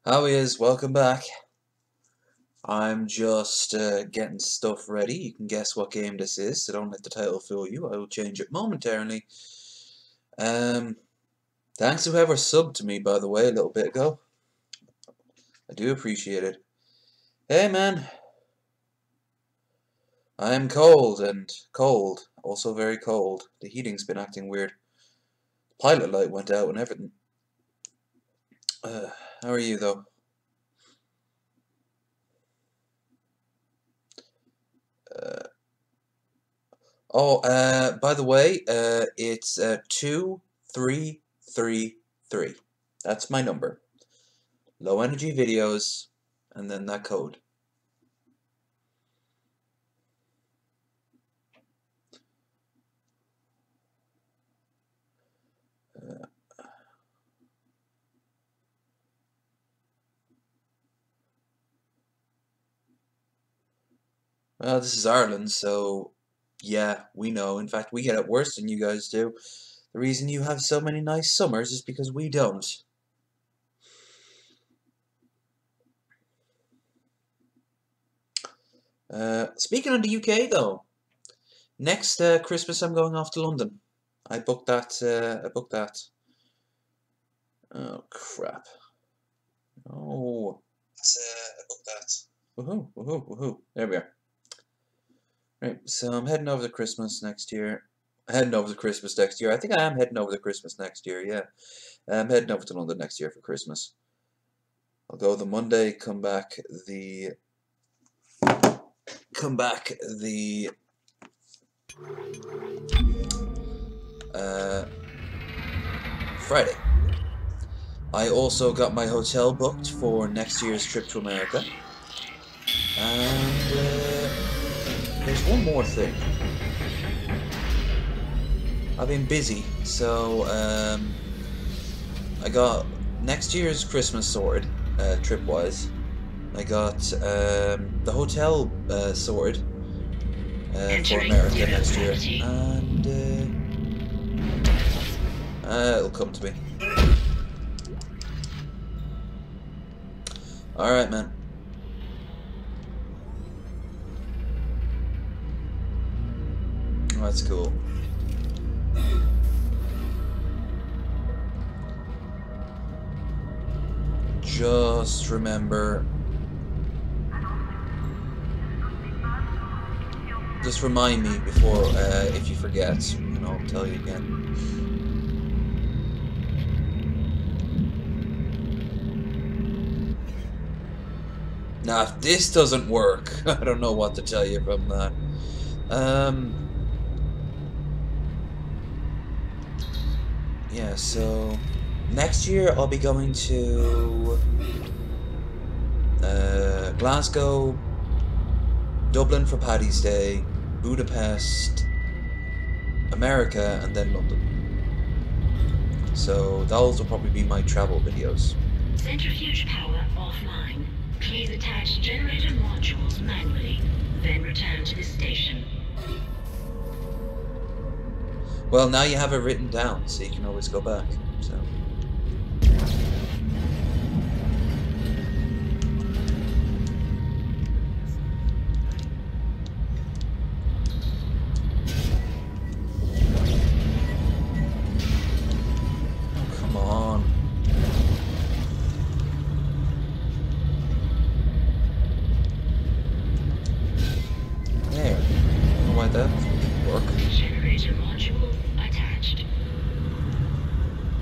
How is? Welcome back. I'm just getting stuff ready. You can guess what game this is, so don't let the title fool you. I will change it momentarily. Thanks to whoever subbed to me, by the way, a little bit ago. I do appreciate it. Hey, man. I am cold, and cold. Also very cold. The heating's been acting weird. Pilot light went out and everything. How are you, though? By the way, it's 2333. That's my number. Low energy videos, and then that code. Well, this is Ireland, so yeah, we know. In fact, we get it worse than you guys do. The reason you have so many nice summers is because we don't. Speaking of the UK, though, next Christmas I'm going off to London. I booked that. Oh crap! Oh, I booked that. Woohoo! Woohoo! Woohoo! There we are. Right, so I'm heading over to Christmas next year. Heading over to Christmas next year. I think I am heading over to Christmas next year. Yeah, I'm heading over to London next year for Christmas. I'll go the Monday, come back the Friday. I also got my hotel booked for next year's trip to America. And there's one more thing. I've been busy, so I got next year's Christmas sorted, trip-wise. I got the hotel sorted for America next year, and it'll come to me. Alright, man. Oh, that's cool. Just remember... Just remind me before, if you forget, and I'll tell you again. Now, if this doesn't work, I don't know what to tell you from that. Yeah, so next year I'll be going to Glasgow, Dublin for Paddy's Day, Budapest, America, and then London. So those will probably be my travel videos. Centrifuge power offline. Please attach generator modules manually, then return to the station. Well, now you have it written down, so you can always go back. So. Oh, come on. There. I don't know why that didn't work. Generator module attached.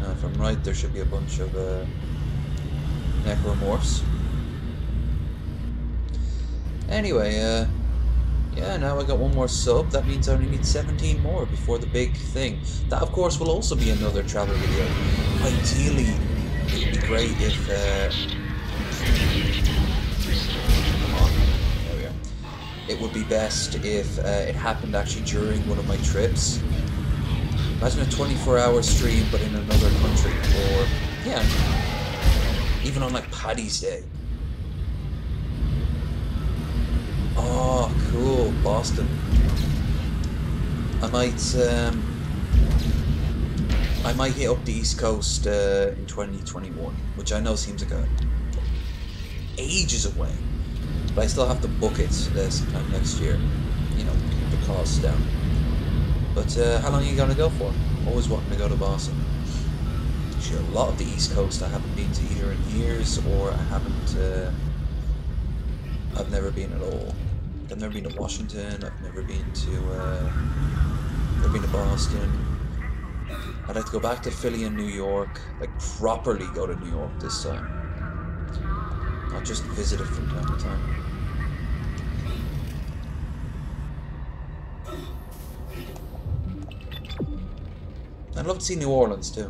Now, if I'm right, there should be a bunch of necromorphs. Anyway, yeah, now I got one more sub. That means I only need 17 more before the big thing. That, of course, will also be another travel video. Ideally, it would be great if, come on, there we are. It would be best if it happened actually during one of my trips. Imagine a 24-hour stream, but in another country, or, yeah, even on, like, Paddy's Day. Oh, cool, Boston. I might hit up the East Coast in 2021, which I know seems like a ages away. But I still have to book it sometime next year. You know, keep the costs down. But how long are you going to go for? Always wanting to go to Boston. Sure, a lot of the East Coast I haven't been to either in years, or I haven't. I've never been at all. I've never been to Washington. I've never been to Boston. I'd like to go back to Philly and New York, like properly go to New York this time. Not just visit it from time to time. I'd love to see New Orleans too.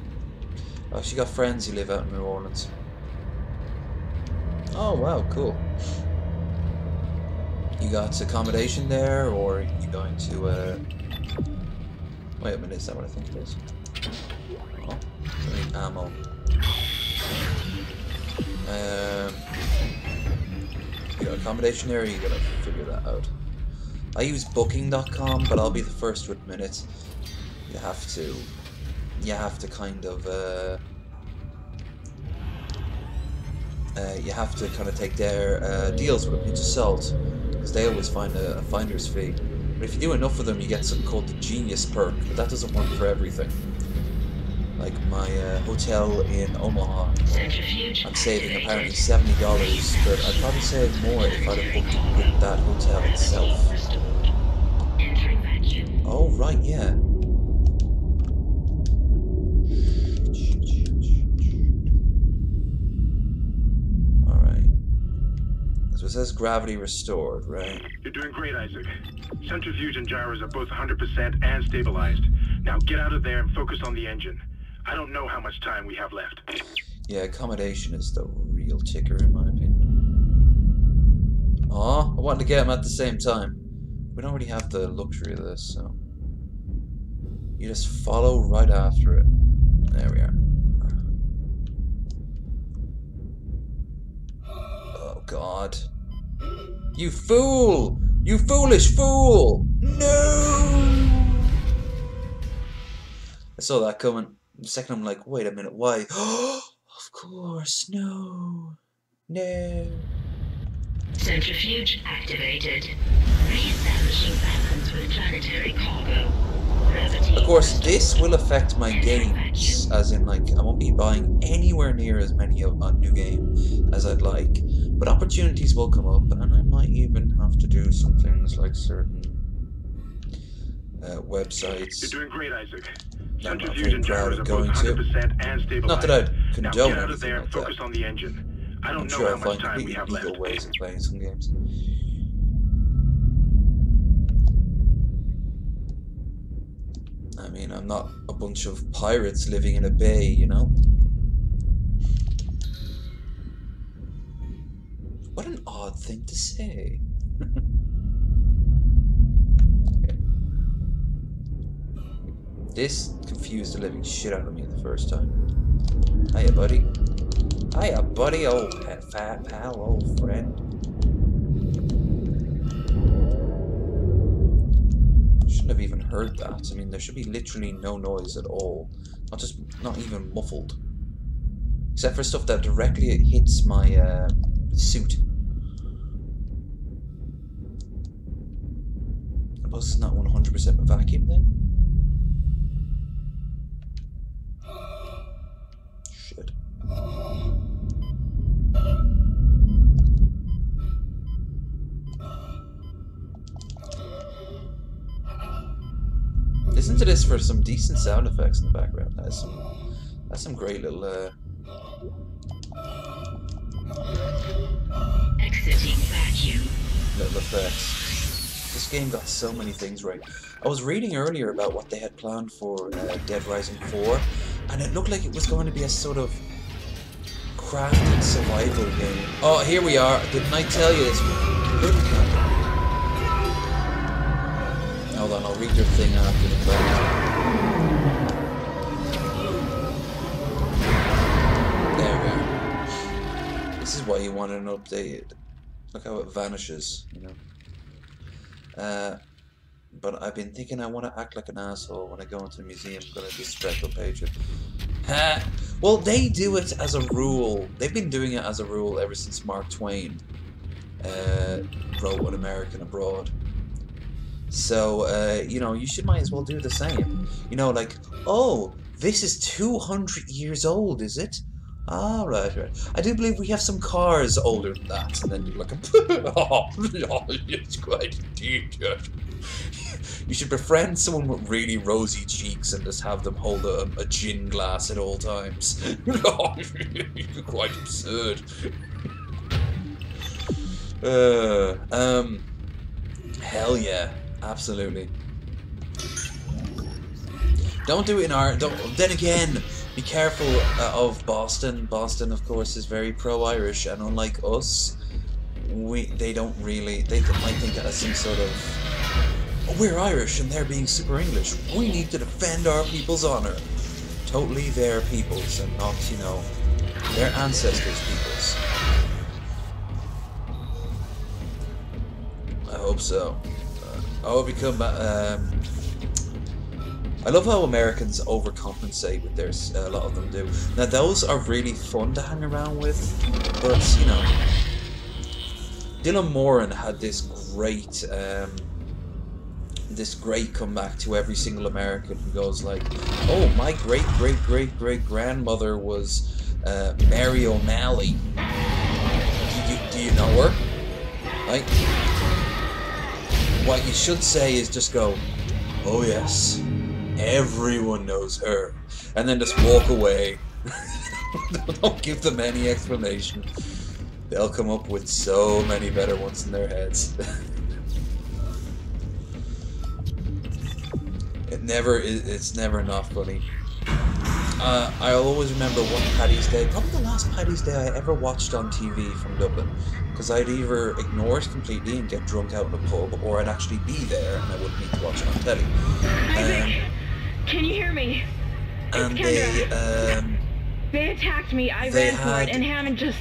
I've actually got friends who live out in New Orleans. Oh wow, cool. You got accommodation there, or are you going to wait a minute, is that what I think it is? Oh, I need ammo. You got accommodation there, or you gotta figure that out. I use booking.com, but I'll be the first to admit it. You have to kind of take their deals with a pinch of salt, because they always find a finder's fee. But if you do enough of them, you get something called the Genius Perk, but that doesn't work for everything. Like my hotel in Omaha, I'm saving apparently $70, but I'd probably save more if I'd have booked it with that hotel itself. Oh, right, yeah. So it says gravity restored, right? You're doing great, Isaac. Centrifuge and gyros are both 100% and stabilized. Now get out of there and focus on the engine. I don't know how much time we have left. Yeah, accommodation is the real ticker in my opinion. Aw, I wanted to get them at the same time. We don't really have the luxury of this, so... You just follow right after it. There we are. Oh, God. You fool! You foolish fool! No! I saw that coming. The second I'm like, wait a minute, why? Of course, no. No. Centrifuge activated. Re-establishing balance with planetary cargo. Of course, this will affect my games, as in, like, I won't be buying anywhere near as many of a new game as I'd like, but opportunities will come up, and I might even have to do some things like certain websites. You're doing great, Isaac. I'm not very proud of going to. Not that I'd condone anything like that. On the engine. I don't I'm know sure how I'll much find time we completely have legal left. ways of playing some games. I mean, I'm not a bunch of pirates living in a bay, you know? What an odd thing to say. Okay. This confused the living shit out of me the first time. Hiya, buddy. Hiya, buddy, old fat pal, old friend. Shouldn't have even heard that. I mean, there should be literally no noise at all. Not even muffled. Except for stuff that directly hits my suit. I suppose it's not 100% a vacuum then? Shit. Listen to this for some decent sound effects in the background. That's some great little Exiting vacuum. little effects. This game got so many things right. I was reading earlier about what they had planned for Dead Rising 4, and it looked like it was going to be a sort of crafted survival game. Oh, here we are. Didn't I tell you this? Couldn't happen. Hold on, I'll read your thing after the fact. There we are. This is why you want an update. Look how it vanishes, you know. But I've been thinking I want to act like an asshole when I go into the museum. I'm going to do special page it. Well, they do it as a rule. They've been doing it as a rule ever since Mark Twain wrote An American Abroad. So, you know, you might as well do the same. You know, like, oh, this is 200 years old, is it? Ah, right. I do believe we have some cars older than that. And then you're like, oh, it's quite indeed, yes. You should befriend someone with really rosy cheeks and just have them hold a gin glass at all times. You're quite absurd. Hell yeah, absolutely. Don't do it in our. Then again, be careful of Boston. Boston, of course, is very pro-Irish, and unlike us, they don't really. They might think that as some sort of. Oh, we're Irish and they're being super English. We need to defend our people's honor. Totally their peoples and not, you know, their ancestors' peoples. I hope so. I hope you come back. I love how Americans overcompensate with theirs. A lot of them do. Now those are really fun to hang around with, but you know, Dylan Moran had this great comeback to every single American who goes like, "Oh, my great grandmother was Mary O'Malley. Do you know her?" Like, what you should say is just go, "Oh yes, everyone knows her," and then just walk away. Don't give them any explanation. They'll come up with so many better ones in their heads. It's never not funny. I'll always remember one Paddy's Day, probably the last Paddy's Day I ever watched on TV from Dublin, because I'd either ignore it completely and get drunk out in a pub, or I'd actually be there and I wouldn't need to watch it on telly. Isaac, can you hear me? And they attacked me. I ran for it, and Hammond just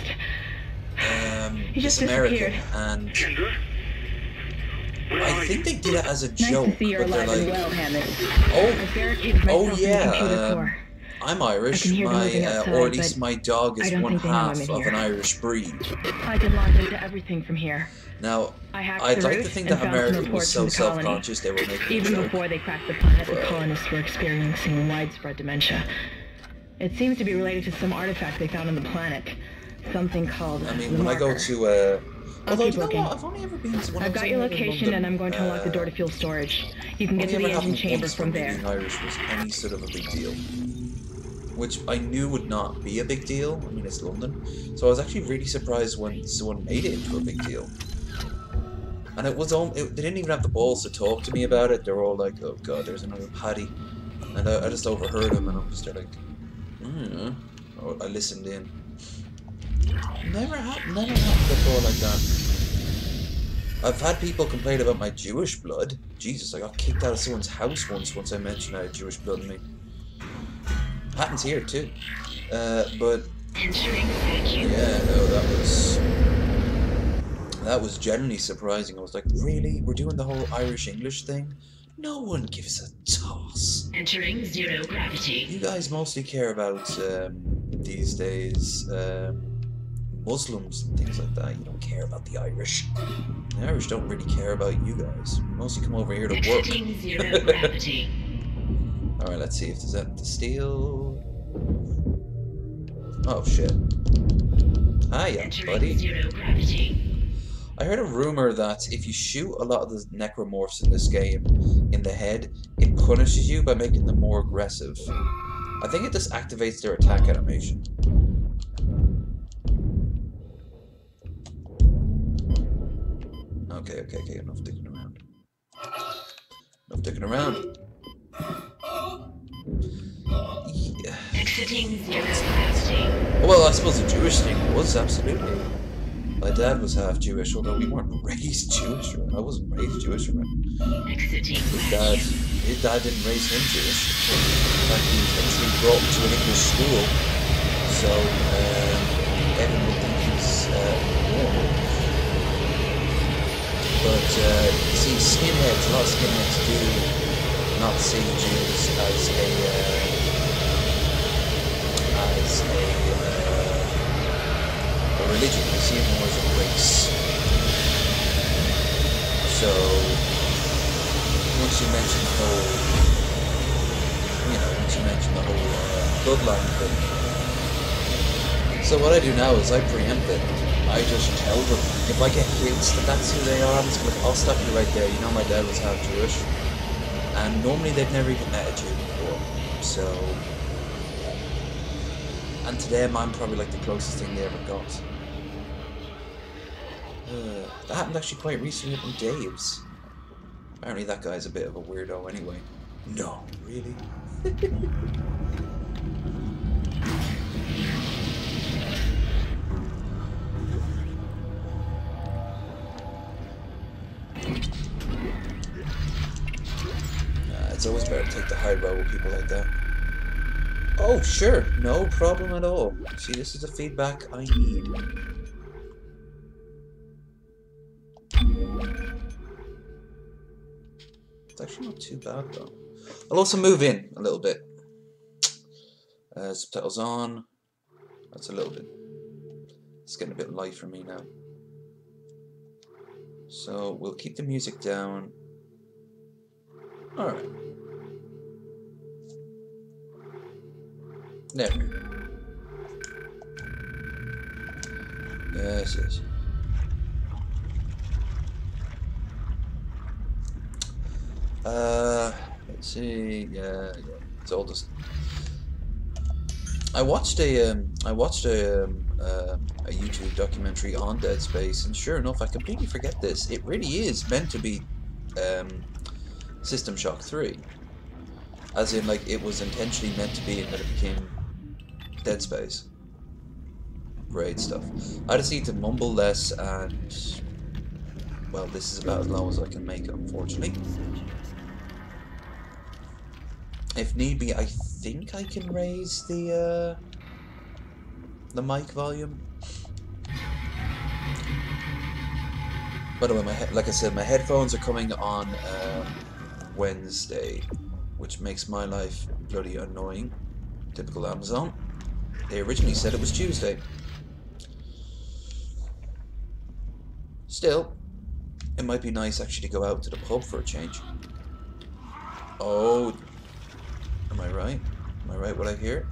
he just American, disappeared. and Kendra? I think they did it as a Nice joke, to see you're but they're alive and like, well, Hammond. oh, I barricaded myself in the computer yeah, core. I'm Irish, I can hear them moving outside, or at least but my dog is I don't one think they know I'm half in of here. an Irish breed. I can log into everything from here. Now, I hacked I'd the like to route think and that found some American was reports so from the colony. self-conscious they were making a Even joke. before they cracked the planet, the But- colonists were experiencing widespread dementia. It seems to be related to some artifact they found on the planet. Something called I mean, the when I go marker. to, although, keep you know looking. what, I've only ever been to one. I've got your location, and I'm going to unlock the door to fuel storage. You can get to the engine chamber from there. Being Irish was any sort of a big deal, which I knew would not be a big deal. I mean, it's London, so I was actually really surprised when someone made it into a big deal. And it was they didn't even have the balls to talk to me about it. They were all like, "Oh God, there's another Paddy," and I just overheard them, and I was just like, Oh, I listened in. Never happened before like that. I've had people complain about my Jewish blood. Jesus, I got kicked out of someone's house once I mentioned I had Jewish blood in me. Happens here too. But yeah, no, that was genuinely surprising. I was like, really? We're doing the whole Irish English thing? No one gives a toss. Entering zero gravity. You guys mostly care about these days Muslims and things like that. You don't care about the Irish. The Irish don't really care about you guys. You mostly come over here to work. Exiting zero gravity. Alright, let's see if there's anything to steal. Oh shit. Hiya, Entering buddy. zero gravity. I heard a rumor that if you shoot a lot of the necromorphs in this game in the head, it punishes you by making them more aggressive. I think it just activates their attack animation. Okay, enough dicking around. Enough dicking around. Yeah. Exiting zero gravity. Well, I suppose the Jewish thing was, absolutely. My dad was half Jewish, although we weren't raised Jewish. I wasn't raised Jewish. Exiting His dad didn't raise him Jewish. In fact, he was actually brought to an English school. So, Evan would think he's normal. But, you see, skinheads, a lot of skinheads do not see Jews as a is a religion. I see it more as a race. So once you mention the whole, once you mention the whole bloodline thing. So what I do now is I preempt it. I just tell them. If I get hints that that's who they are, I'm just like, I'll stop you right there. You know my dad was half Jewish. And normally they've never even met a Jew before. So, and to them I'm probably like the closest thing they ever got. That happened actually quite recently up in Dave's. Apparently that guy's a bit of a weirdo anyway. No, really? It's always better to take the high road with people like that. Oh, sure, no problem at all. See, this is the feedback I need. It's actually not too bad though. I'll also move in a little bit. Subtitles on. That's a little bit. It's getting a bit light for me now. So we'll keep the music down. Alright. There. Yes, yes. Let's see. Yeah. It's all just. I watched a YouTube documentary on Dead Space, and sure enough, I completely forget this. It really is meant to be System Shock 3, as in like it was intentionally meant to be, and that it became Dead Space. Great stuff. I just need to mumble less, and well, this is about as low as I can make it, unfortunately. If need be, I think I can raise the mic volume. By the way, like I said, my headphones are coming on Wednesday, which makes my life bloody annoying. Typical Amazon. They originally said it was Tuesday. Still, it might be nice actually to go out to the pub for a change. Oh. Am I right? Am I right what I hear?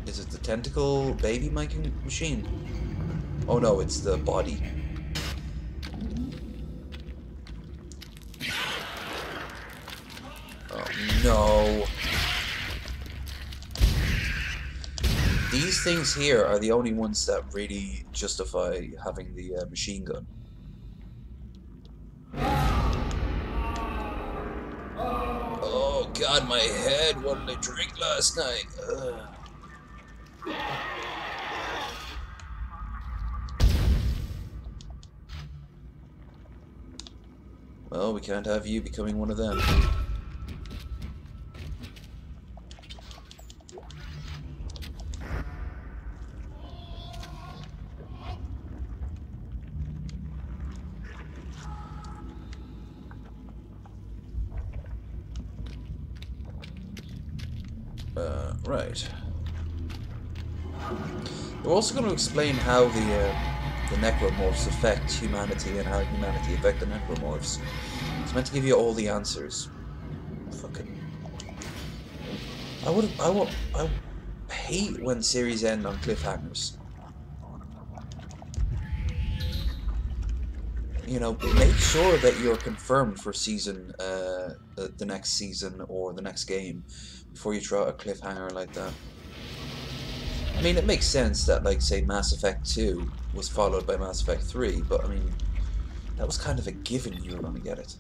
Is it the tentacle baby making machine? Oh no, it's the body. Oh no. These things here are the only ones that really justify having the machine gun. Oh god, my head. What did I drink last night? Well, we can't have you becoming one of them. Right. We're also going to explain how the necromorphs affect humanity and how humanity affect the necromorphs. It's meant to give you all the answers. Fucking. I hate when series end on cliffhangers. You know, make sure that you're confirmed for season, the next season or the next game before you throw out a cliffhanger like that. I mean, it makes sense that, like, say, Mass Effect 2 was followed by Mass Effect 3, but I mean, that was kind of a given you were going to get it.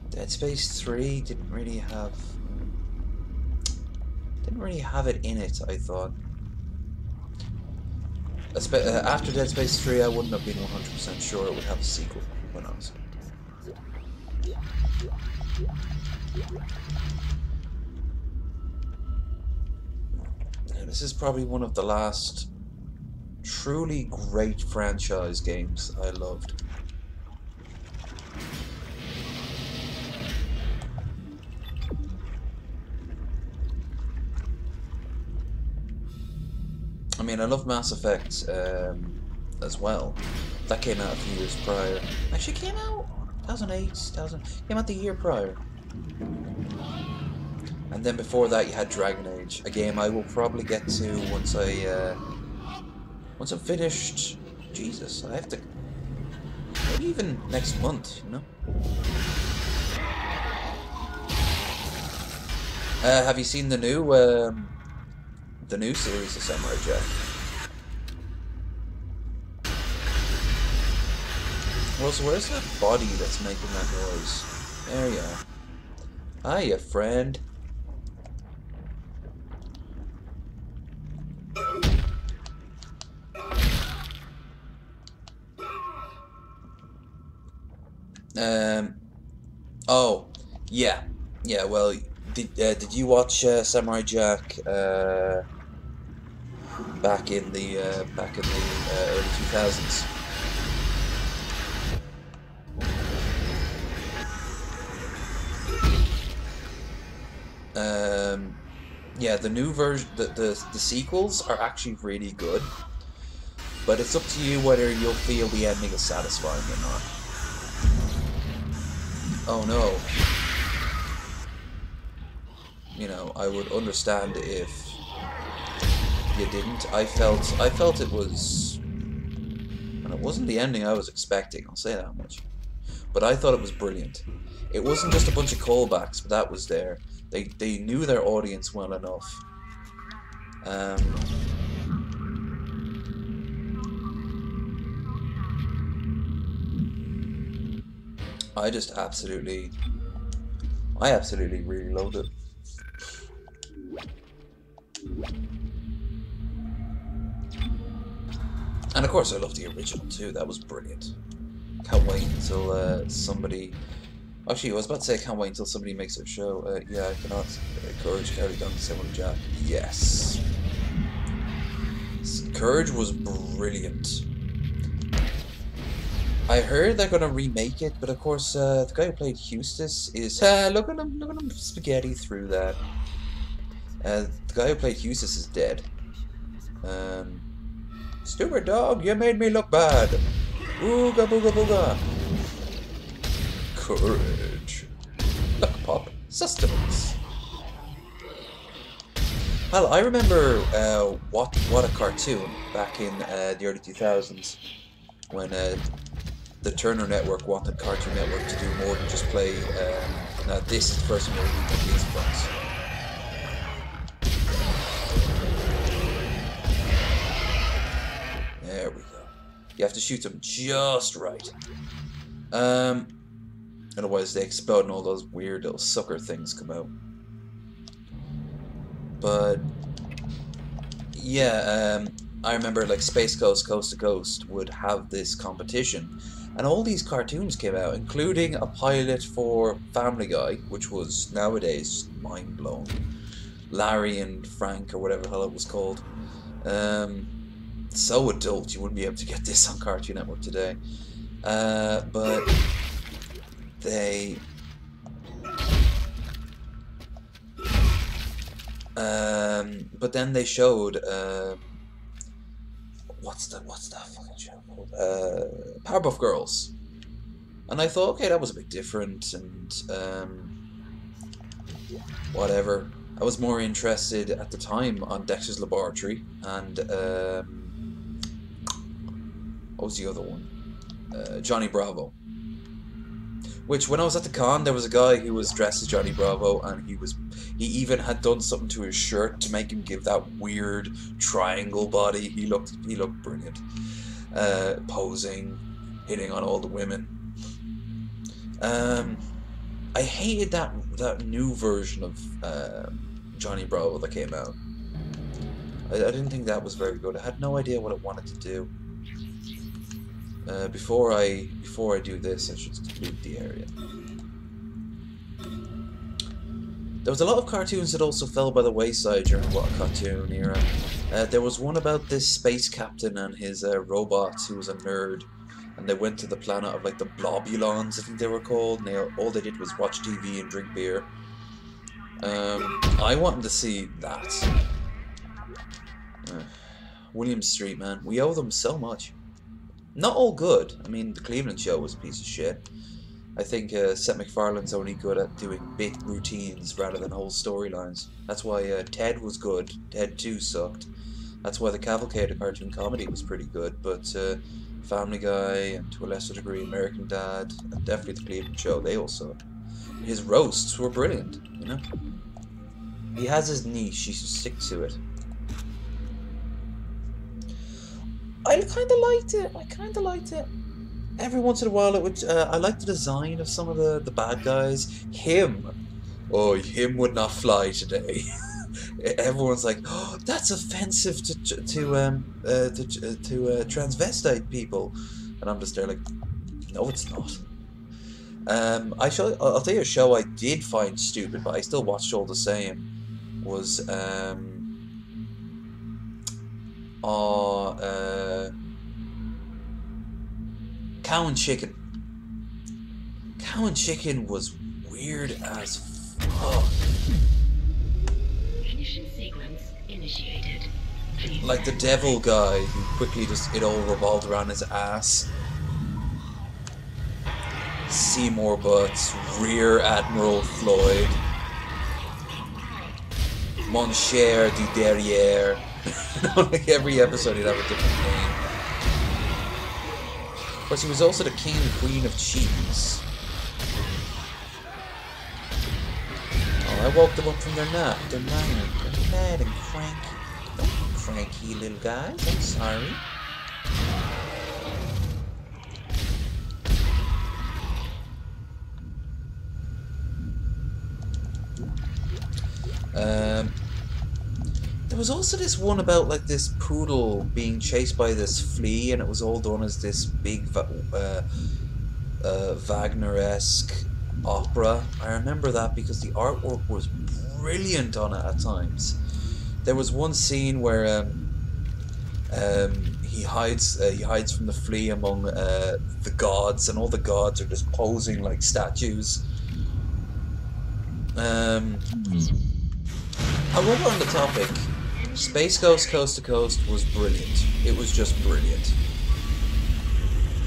Dead Space 3 didn't really have it in it, I thought. After Dead Space 3, I wouldn't have been 100% sure it would have a sequel, when honest. Yeah, this is probably one of the last truly great franchise games I loved. mean, I love Mass Effect as well. That came out a few years prior. Actually, came out 2008, came out the year prior. And then before that, you had Dragon Age, a game I will probably get to once I'm finished. Jesus, I have to. Maybe even next month, you know. Have you seen the new series of Samurai Jack? Well, so where's that body that's making that noise? There you are. Hiya, friend. Oh, yeah. Yeah, well, did you watch Samurai Jack back in the early 2000s? Yeah, the new version, the sequels are actually really good, but it's up to you whether you'll feel the ending is satisfying or not. Oh no. You know, I would understand if you didn't. I felt it was, and it wasn't the ending I was expecting, I'll say that much. But I thought it was brilliant. It wasn't just a bunch of callbacks, but that was there. They knew their audience well enough. I absolutely really loved it. And of course I love the original too, that was brilliant. Can't wait until somebody... Actually, I was about to say I can't wait until somebody makes a show. Yeah, I cannot encourage Carry Gun to Samurai Jack. Yes. Courage was brilliant. I heard they're gonna remake it, but of course the guy who played Eustace is look at him spaghetti through that. The guy who played Eustace is dead. Stupid dog, you made me look bad. Ooga booga booga. Courage. Luck pop. Sustenance. Well, I remember what a cartoon back in the early 2000s when the Turner Network wanted Cartoon Network to do more than just play. Now this is the first time we're reading these books. There we go. You have to shoot them just right. Otherwise they explode and all those weird little sucker things come out. But yeah, I remember like Space Coast, Coast to Coast would have this competition, and all these cartoons came out, including a pilot for Family Guy, which was nowadays mind blowing. Larry and Frank, or whatever the hell it was called. So adult, you wouldn't be able to get this on Cartoon Network today. But they but then they showed what's that fucking show called? Powerpuff Girls. And I thought, okay, that was a bit different and whatever. I was more interested at the time on Dexter's Laboratory and what was the other one? Johnny Bravo. Which, when I was at the con, there was a guy who was dressed as Johnny Bravo, and he even had done something to his shirt to make him give that weird triangle body. He looked brilliant, posing, hitting on all the women. I hated that new version of Johnny Bravo that came out. I didn't think that was very good. I had no idea what it wanted to do. Before I do this, I should loot the area. There was a lot of cartoons that also fell by the wayside during What a Cartoon era. There was one about this space captain and his robot who was a nerd, and they went to the planet of like the Blobulons, I think they were called, and all they did was watch TV and drink beer. I wanted to see that. William Street, man. We owe them so much. Not all good. I mean, the Cleveland show was a piece of shit. I think Seth MacFarlane's only good at doing bit routines rather than whole storylines. That's why Ted was good. Ted 2 sucked. That's why the Cavalcade of cartoon comedy was pretty good. But Family Guy, and to a lesser degree American Dad, and definitely the Cleveland show, they all suck. His roasts were brilliant, you know? He has his niche, he should stick to it. I kind of liked it. Every once in a while, it would. I liked the design of some of the bad guys. Him would not fly today. Everyone's like, oh, that's offensive to transvestite people, and I'm just there like, no, it's not. I'll tell you a show I did find stupid, but I still watched all the same. Was Cow and Chicken. Cow and Chicken was weird as fuck. Ignition sequence initiated. Please Like the devil guy who quickly just, it all revolved around his ass. Seymour Butts, Rear Admiral Floyd, Mon Cher du Derrière. Like every episode he'd have a different name. Of course, he was also the king and queen of cheese. Oh, I woke them up from their nap. They're mad and cranky. Don't be cranky, little guys. I'm sorry. There was also this one about like this poodle being chased by this flea, and it was all done as this big Wagner-esque opera. I remember that because the artwork was brilliant on it at times. There was one scene where he hides from the flea among the gods, and all the gods are just posing like statues. However, on the topic, Space Ghost Coast to Coast was brilliant. It was just brilliant.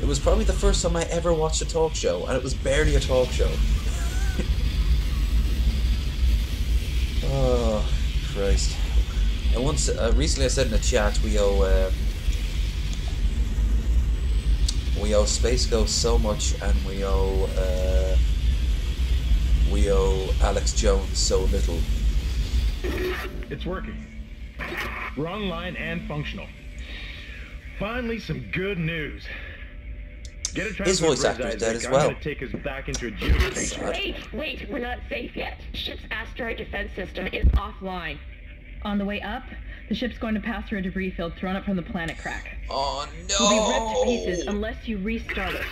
It was probably the first time I ever watched a talk show, and it was barely a talk show. Oh, Christ. And once, recently I said in the chat, we owe Space Ghost so much, and we owe Alex Jones so little. It's working. We're online and functional. Finally, some good news. Get a His voice actor is dead as well. I'm gonna take us back into a geostation. Wait, we're not safe yet. Ship's asteroid defense system is offline. On the way up, the ship's going to pass through a debris field thrown up from the planet crack. Oh no! We'll be ripped to pieces unless you restart it.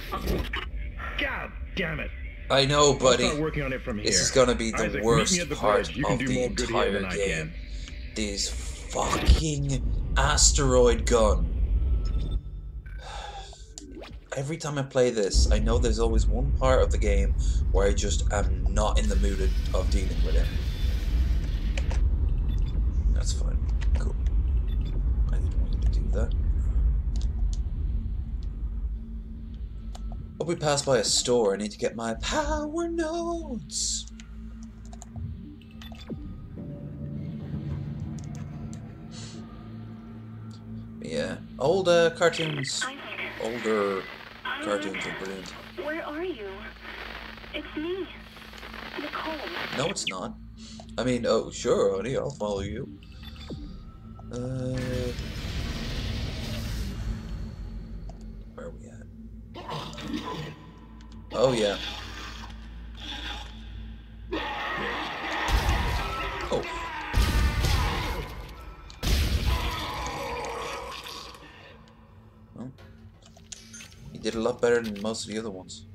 God damn it! I know, buddy. I'll start working on it from here. This is gonna be the Isaac, worst meet me at the part bridge. You can of do the more good here entire than I game. can. This fucking asteroid gun. Every time I play this, I know there's always one part of the game where I just am not in the mood of dealing with it. That's fine. Cool. I didn't want you to do that. Hope we pass by a store. I need to get my power notes. Yeah, older cartoons are brilliant. Where are you? It's me, Nicole. No, it's not. I mean, oh, sure, honey, I'll follow you. Where are we at? Oh, yeah. Oh. Well, he did a lot better than most of the other ones.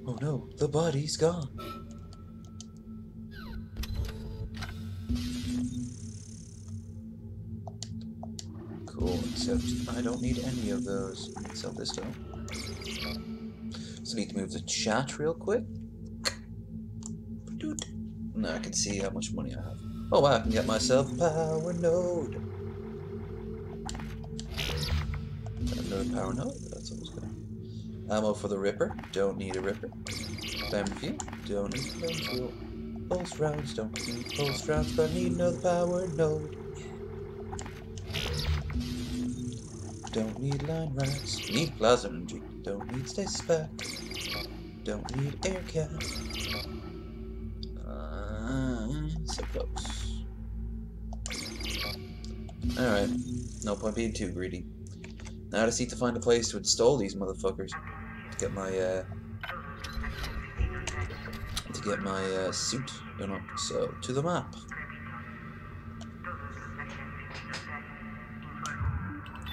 Oh no, the body's gone. Cool, except I don't need any of those. Sell this though. So I need to move the chat real quick. Now I can see how much money I have. Oh, I can get myself a power node. Another power node? That's always good. Ammo for the Ripper. Don't need a Ripper. Flame fuel. Don't need flame fuel. Pulse rounds. Don't need pulse rounds, but I need another power node. Don't need line rats. Need plasma energy. Don't need stasis pack. Don't need air cap. So close. Alright. No point being too greedy. Now I just need to find a place to install these motherfuckers. To get my suit, you know. So to the map.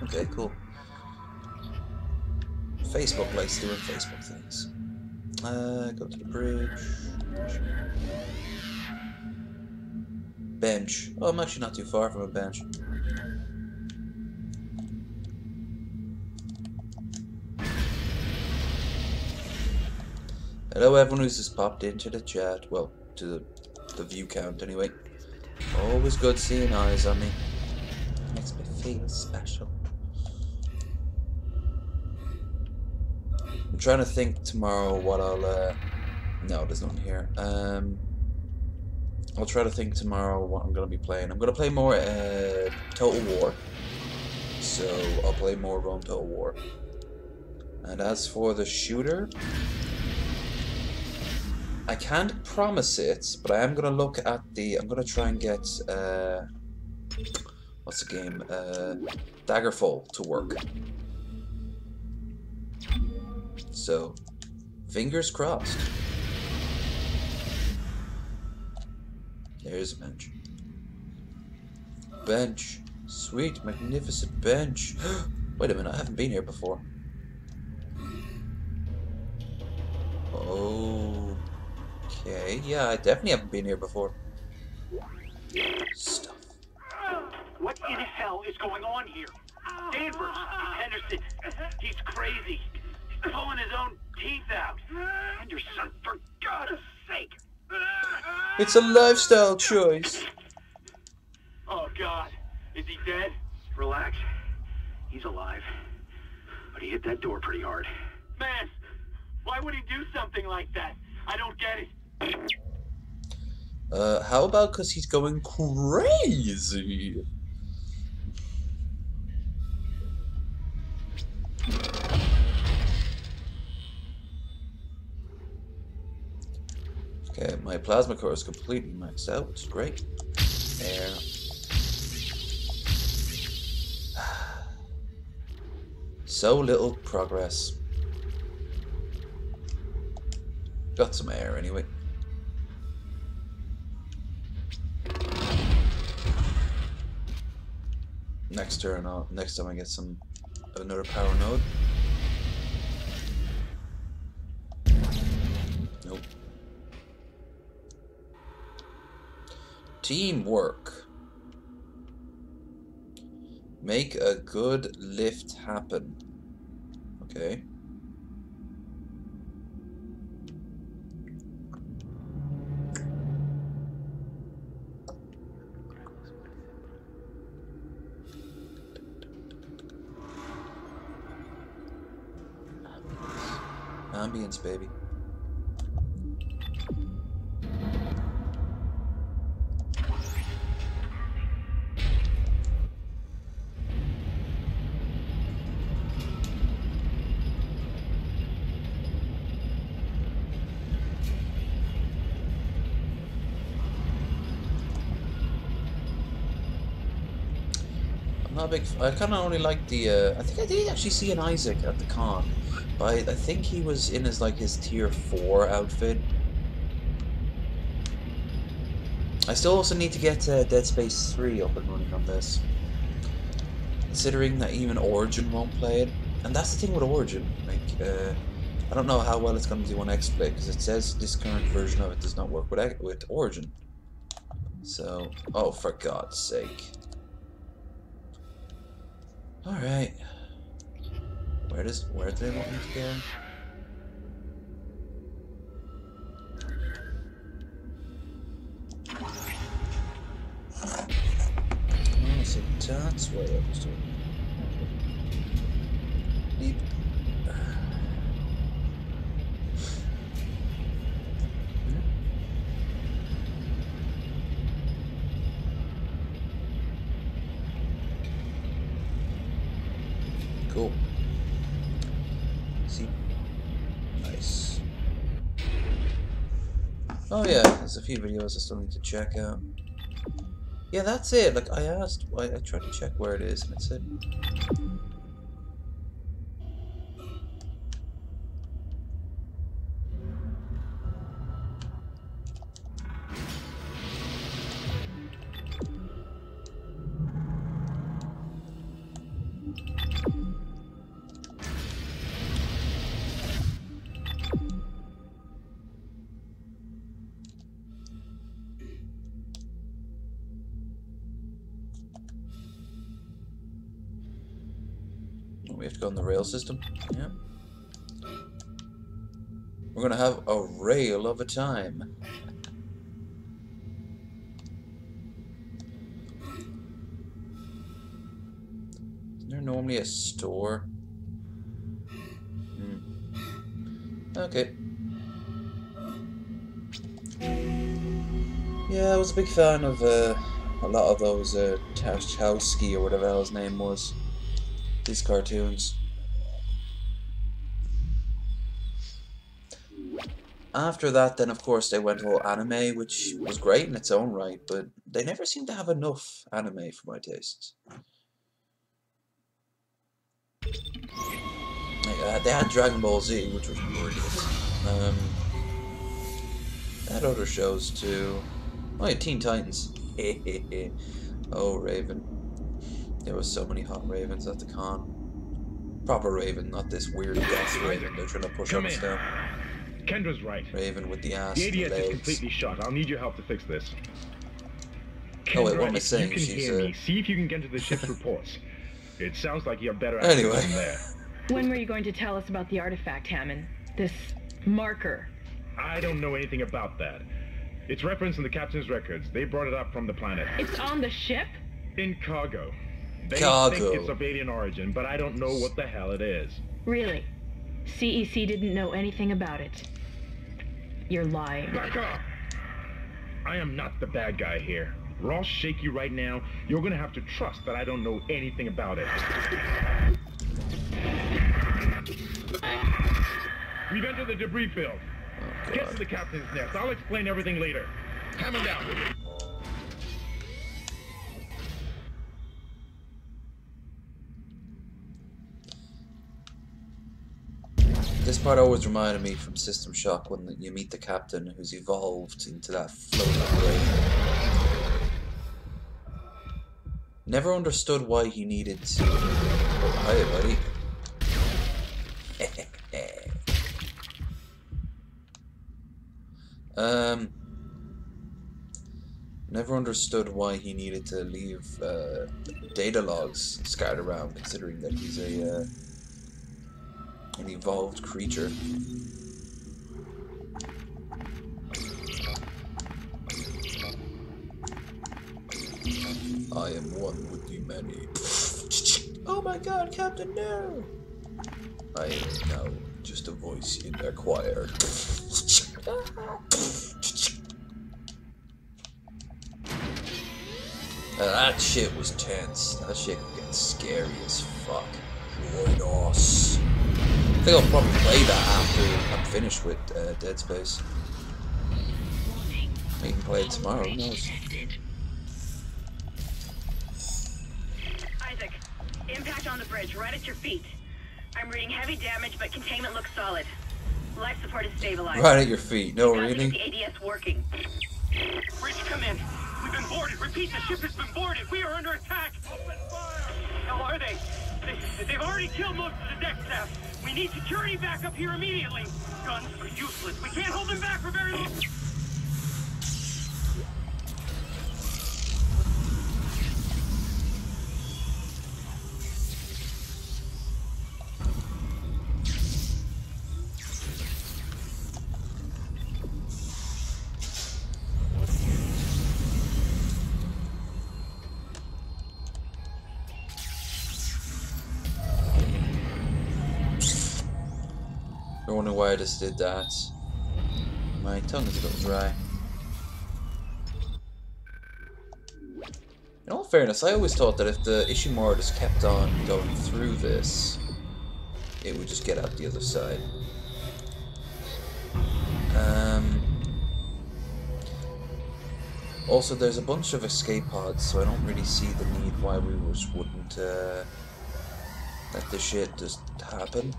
Okay, cool. Facebook likes doing Facebook things. Go to the bridge. Bench. Oh, I'm actually not too far from a bench. Hello everyone who's just popped into the chat. Well, to the view count anyway. Always good seeing eyes on me. Makes me feel special. I'm trying to think tomorrow what I'll no, there's nothing here. I'll try to think tomorrow what I'm gonna be playing. I'm gonna play more Total War. So I'll play more Rome Total War. And as for the shooter, I can't promise it, but I am gonna look at the. I'm gonna try and get what's the game? Daggerfall to work. So, fingers crossed. There's a bench. Bench. Sweet, magnificent bench. Wait a minute, I haven't been here before. Okay, yeah, I definitely haven't been here before. Stuff. What in hell is going on here? Danvers, Henderson, he's crazy. He's pulling his own teeth out. Henderson, for God's sake. It's a lifestyle choice. Oh, God. Is he dead? Relax. He's alive. But he hit that door pretty hard. Man, why would he do something like that? I don't get it. How about because he's going crazy? Okay, my plasma core is completely maxed out, which is great. Air. So little progress. Got some air anyway. Next turn, next time I get another power node. Nope. Teamwork. Make a good lift happen. Okay. Ambience, baby. I'm not a big. I kind of only like the. I think I did actually see an Isaac at the con. But I think he was in his tier 4 outfit. I still also need to get Dead Space 3 up and running on this. Considering that even Origin won't play it. And that's the thing with Origin. Like, I don't know how well it's going to do on XSplit, because it says this current version of it does not work with Origin. So, oh, for God's sake. Alright. Where do they want me to go? way up this time. Beep. Cool. See? Nice. Oh yeah, there's a few videos I still need to check out. Yeah, that's it. Like, I tried to check where it is, and it said... We have to go on the rail system. Yeah. We're gonna have a rail of a time. Isn't there normally a store? Okay. Yeah, I was a big fan of a lot of those Tarkowski or whatever the hell his name was. These cartoons. After that, then of course they went all anime, which was great in its own right, but they never seemed to have enough anime for my tastes. Like, they had Dragon Ball Z, which was brilliant. They had other shows too. Oh yeah, Teen Titans. Oh, Raven. There was so many hot ravens at the con. Proper Raven, not this weird gas Raven they're trying to push up and down. Kendra's right. Raven with the ass The and the ADS legs. is completely shot. I'll need your help to fix this. Oh wait, what Kendra, am I saying? if you can hear me, see if you can get into the ship's reports. It sounds like you have better access Anyway. from there. When were you going to tell us about the artifact, Hammond? This marker? I don't know anything about that. It's referenced in the captain's records. They brought it up from the planet. It's on the ship? In cargo. They Cargo. think it's of alien origin, but I don't know what the hell it is. Really? CEC didn't know anything about it. You're lying. Back up! I am not the bad guy here. We're all shaky right now. You're gonna have to trust that I don't know anything about it. We've entered the debris field. Oh, Get to the captain's nest. I'll explain everything later. Hammer down. This part always reminded me from System Shock when you meet the captain who's evolved into that floating brain. Never understood why he needed to... Oh, hiya, buddy. Never understood why he needed to leave data logs scattered around, considering that he's an evolved creature. I am one with the many. Oh my god, Captain, no! I am now just a voice in their choir. That shit was tense. That shit could get scary as fuck. Join us. I think I'll probably play that after I'm finished with Dead Space. I can play it tomorrow, who knows? Isaac, impact on the bridge, right at your feet. I'm reading heavy damage, but containment looks solid. Life support is stabilized. Right at your feet, no really? The ADS working. Bridge, come in. We've been boarded. Repeat, the ship has been boarded. We are under attack. Open fire. How are they? They've already killed most of the deck staff. We need security back up here immediately. Guns are useless. We can't hold them back for very long. You're wondering why I just did that. My tongue is a little dry. In all fairness, I always thought that if the Ishimura just kept on going through this, it would just get out the other side. Also, there's a bunch of escape pods, so I don't really see the need why we just wouldn't let the shit just happen.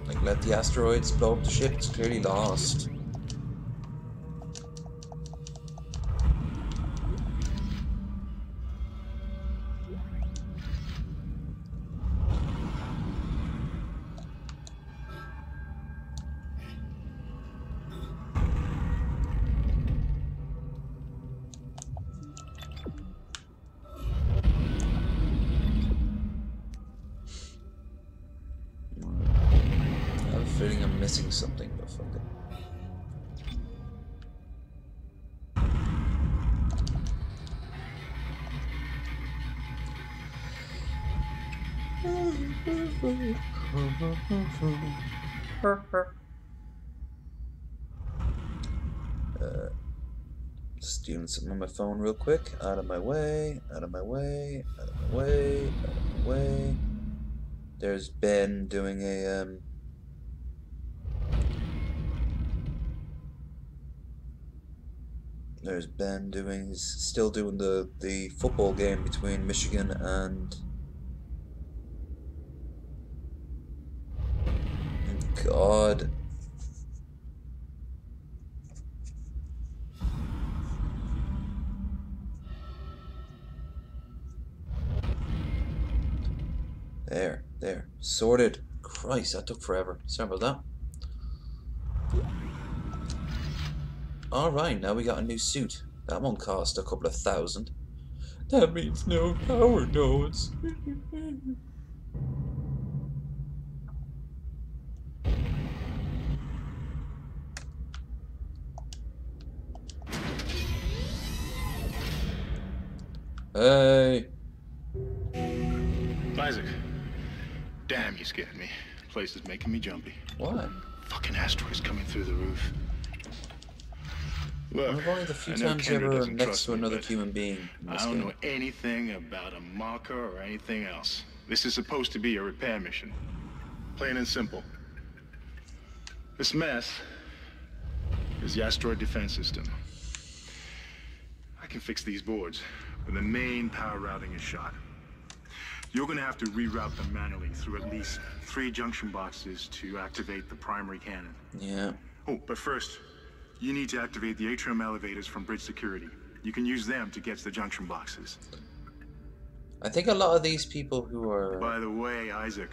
Like, let the asteroids blow up the ship. It's clearly lost. I'm missing something, but fuck it. Just doing something on my phone real quick. Out of my way, out of my way, out of my way, out of my way. There's Ben doing a There's Ben doing, he's still doing the football game between Michigan and God. There. Sorted. Christ, that took forever. Sorry about that. Alright, now we got a new suit. That one cost a couple of $1,000. That means no power nodes. Hey. Isaac. Damn, you scared me. The place is making me jumpy. What? Fucking asteroids coming through the roof. Look, one of only the few times you ever next to another human being in this I don't game. know anything about a marker or anything else. This is supposed to be a repair mission. Plain and simple. This mess is the asteroid defense system. I can fix these boards when the main power routing is shot. You're gonna have to reroute them manually through at least 3 junction boxes to activate the primary cannon. Yeah. Oh, but first, you need to activate the atrium elevators from bridge security. You can use them to get to the junction boxes. I think a lot of these people who are... By the way, Isaac,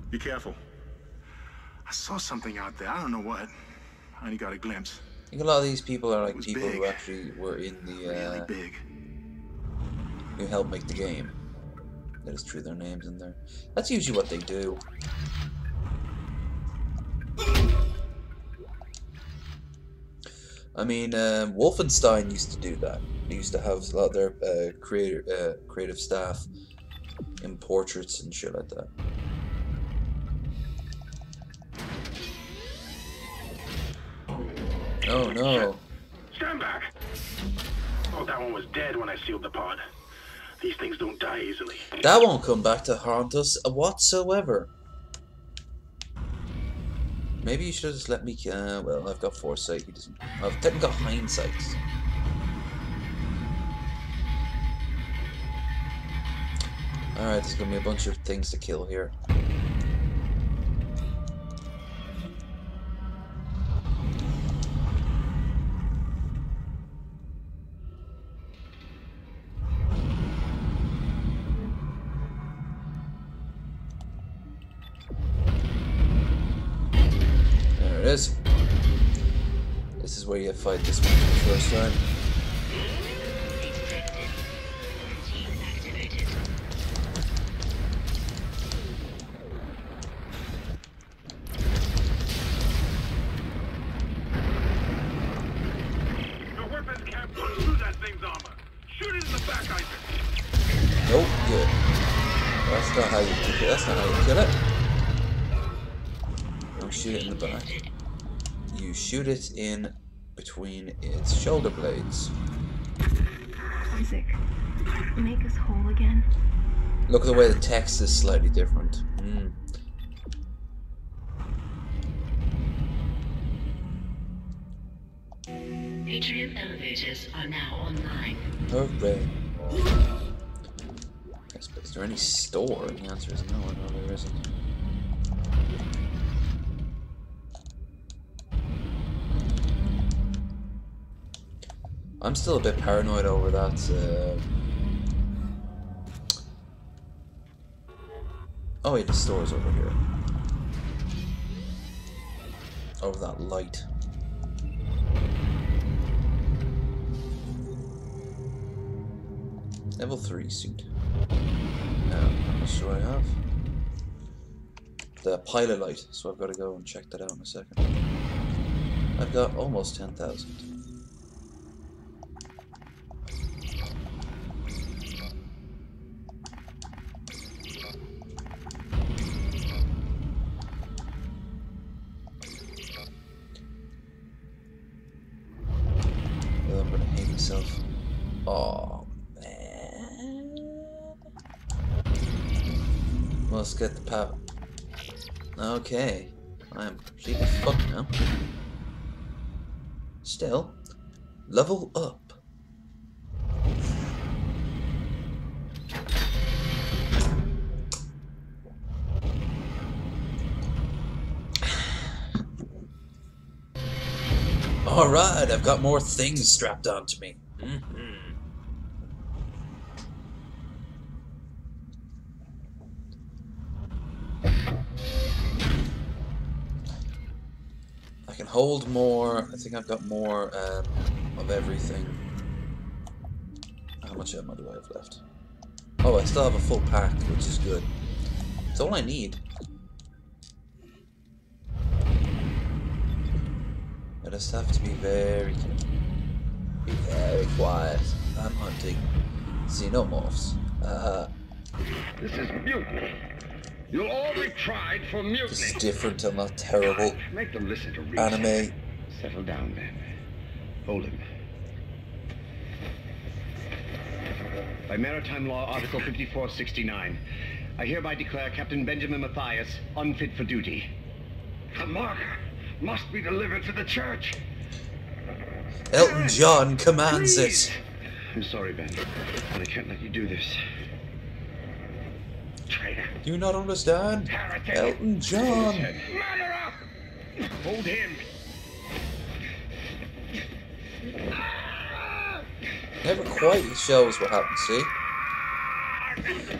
be careful. I saw something out there. I don't know what. I only got a glimpse. I think a lot of these people are like people big. who actually were in the... Really big. who helped make the game. They just threw their names in there. That's usually what they do. I mean, Wolfenstein used to do that. They used to have a lot of their creative staff in portraits and shit like that. Oh no. Stand back! Oh, that one was dead when I sealed the pod. These things don't die easily. That won't come back to haunt us whatsoever. Maybe you should have just let me... well, I've got foresight. He doesn't... I've technically got hindsight. Alright, there's gonna be a bunch of things to kill here. This is where you fight this one for the first time. Your weapons can't punch through that thing's armor. Shoot it in the back, Isaac. Nope, good. That's not how you kill it. That's not how you kill it. shoot it in the back. You shoot it in between its shoulder blades. Isaac, make us whole again. Look at the way the text is slightly different. Atrium elevators are now online. Hooray. Is there any store? And the answer is no, there isn't. I'm still a bit paranoid over that. Oh wait, the store's over here. Over that light. Level 3 suit. How much do I have? The pilot light, so I've got to go and check that out in a second. I've got almost 10,000. I'm gonna hate myself. Oh man. Let's get the power. Okay. I am completely fucked now. Still, level up. Alright, I've got more things strapped onto me. I can hold more. I think I've got more of everything. How much ammo do I have left? Oh, I still have a full pack, which is good. It's all I need. I just have to be very quiet. I'm hunting xenomorphs. This is mutiny. You'll all be tried for mutiny. This is different and not terrible. Make them listen to reason. Anime. Settle down, then. Hold him. By Maritime Law, Article 5469, I hereby declare Captain Benjamin Mathias unfit for duty. The marker must be delivered to the church. Elton John commands Please. it. I'm sorry, Ben, but I can't let you do this. Traitor. Do you not understand? Heretic. Elton John. Murderer! Hold him. Never quite shows what happens, see?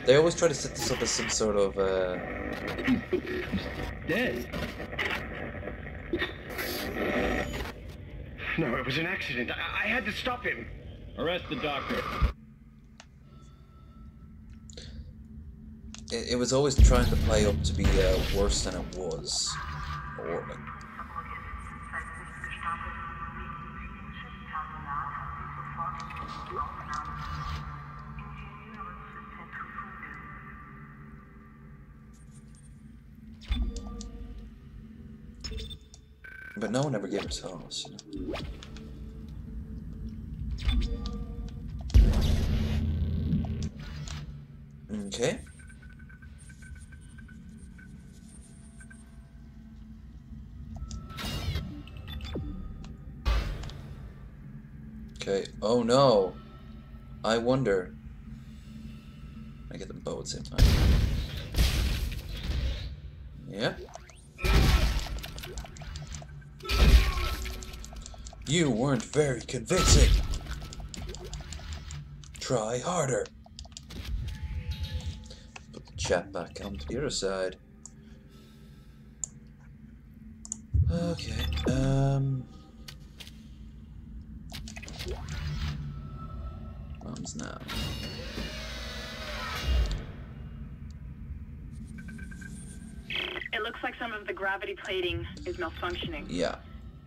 They always try to set this up as some sort of, Dead. No, it was an accident. I had to stop him. Arrest the doctor. It was always trying to play up to be worse than it was. Or like, but no one ever gave us house, you know? Okay. Okay. Oh no. I wonder. I get them both at the same time. Yep. You weren't very convincing. Try harder. Put the chat back on to the other side. Okay. Mom's now. It looks like some of the gravity plating is malfunctioning. Yeah.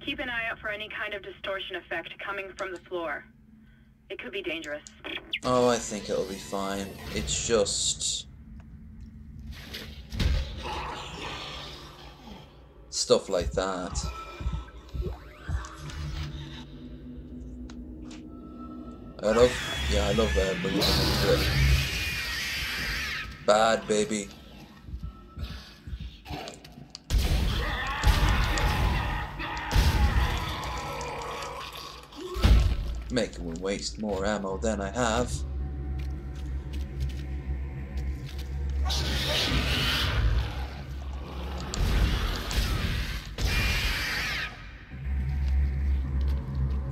Keep an eye out for any kind of distortion effect coming from the floor. It could be dangerous. Oh, I think it'll be fine. It's just Stuff like that. I love bringing them into it. Bad baby. Making me waste more ammo than I have.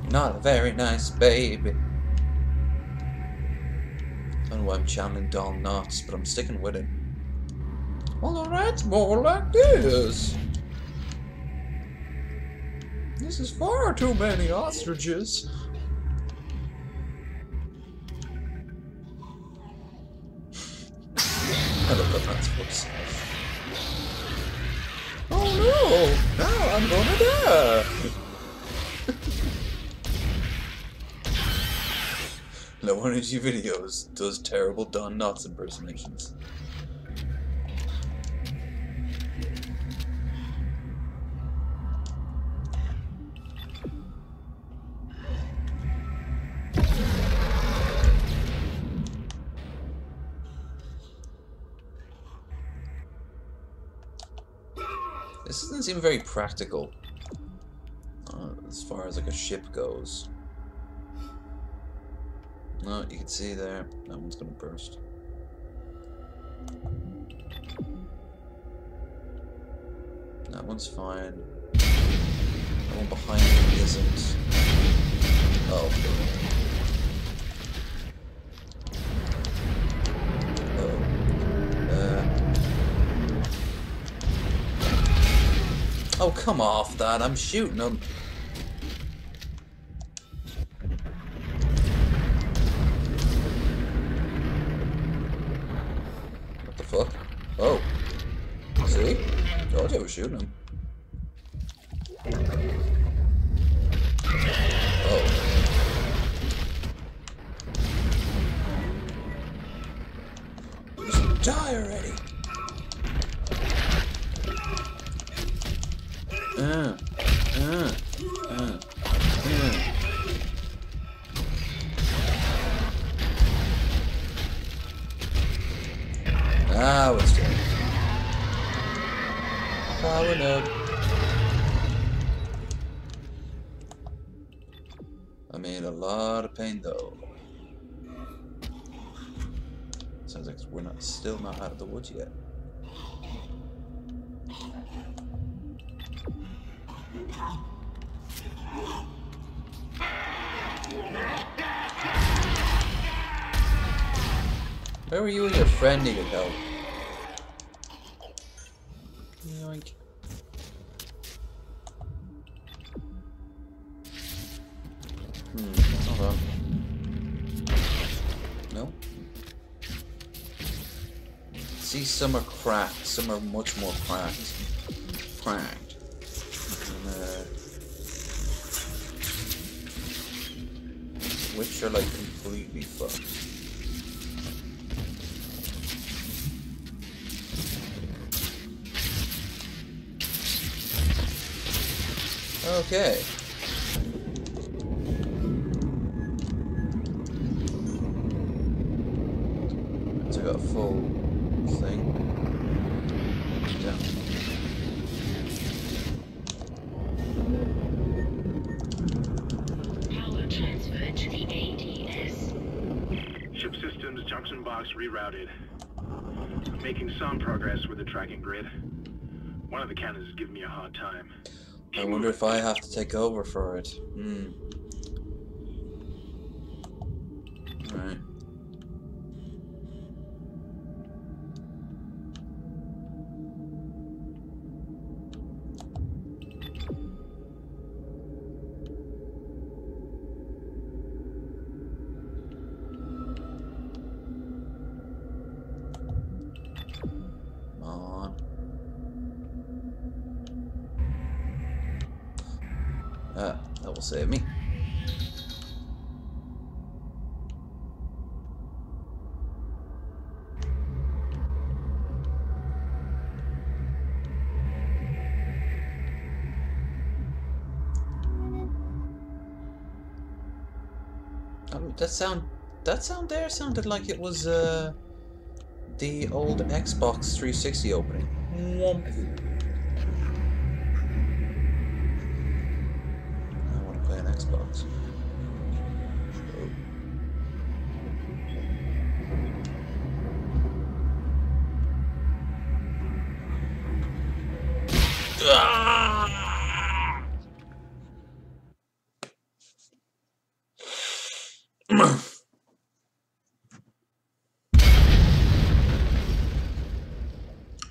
Not a very nice baby. I don't know why I'm channeling Don Knotts, but I'm sticking with it. Although that's more like this. This is far too many ostriches. I love that man's voice. Oh no! Now I'm gonna die! No one of you videos does terrible Don Knotts impersonations. This doesn't seem very practical as far as like a ship goes. No, you can see there, that one's gonna burst. That one's fine. The one behind me isn't. Oh. Oh, come off that, I'm shooting them. What the fuck? Oh. See? Told you I was shooting him. Oh. Just die already. Ah, what's dead? Power node. I'm in a lot of pain though. Sounds like we're still not out of the woods yet. Where were you and your friend needed help? Yoink. Hold on. No? See, some are cracked, some are much more cracked. Cracked. And, which are like completely fucked. Okay. So I got a full thing. Down. Power transferred to the ADS. Ship systems, junction box rerouted. I'm making some progress with the tracking grid. One of the cannons is giving me a hard time. I wonder if I have to take over for it. Alright. Come on. That will save me. That sound there sounded like it was the old Xbox 360 opening. Womp. I want to play an Xbox. Oh.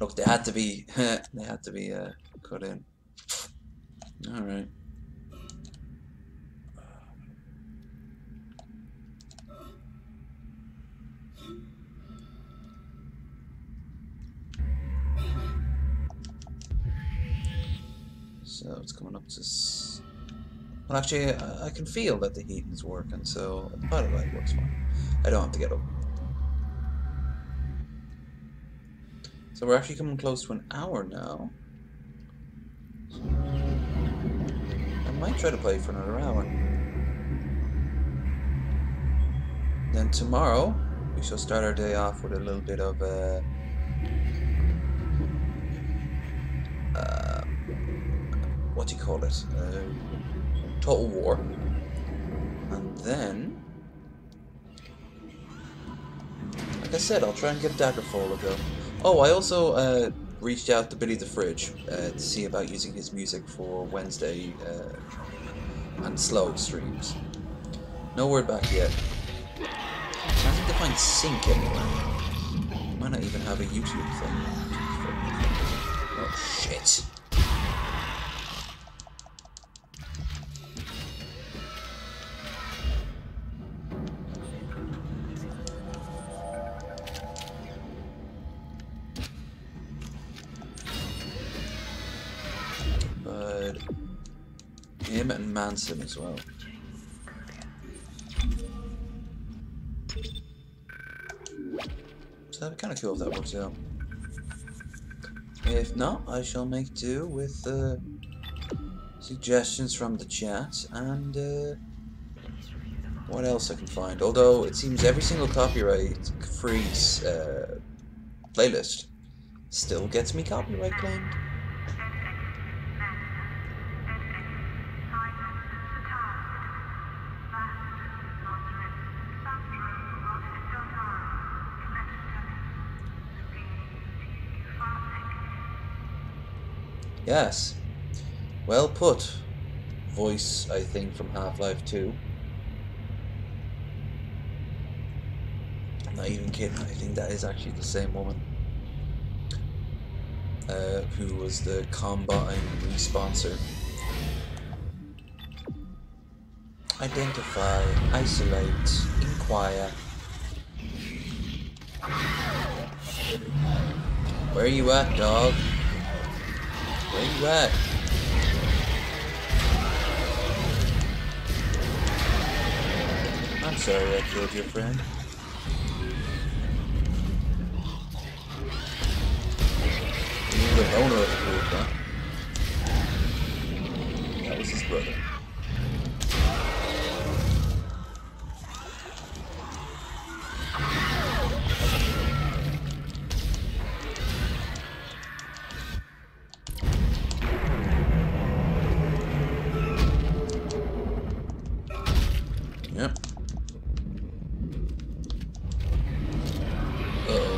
Look, they had to be cut in. All right. So it's coming up to. Well, actually, I can feel that the heating's working, so the pilot light works fine. I don't have to get up. So we're actually coming close to an hour now. So I might try to play for another hour. Then tomorrow, we shall start our day off with a little bit of what do you call it? Total War. And then, like I said, I'll try and get a Daggerfall ago. Oh, I also reached out to Billy the Fridge to see about using his music for Wednesday and slow streams. No word back yet. I need to find sync anywhere. Might not even have a YouTube thing. Oh shit. But him and Manson as well. So that'd be kind of cool if that works out. If not, I shall make do with suggestions from the chat and what else I can find. Although it seems every single copyright-free playlist still gets me copyright claimed. Yes. Well put. Voice, I think, from Half-Life 2. I'm not even kidding. I think that is actually the same woman. Who was the Combine sponsor. Identify, isolate, inquire. Where are you at, dog? Where you at? I'm sorry I killed your friend. You're the owner of the group, huh? That was his brother. Yep. Uh-oh.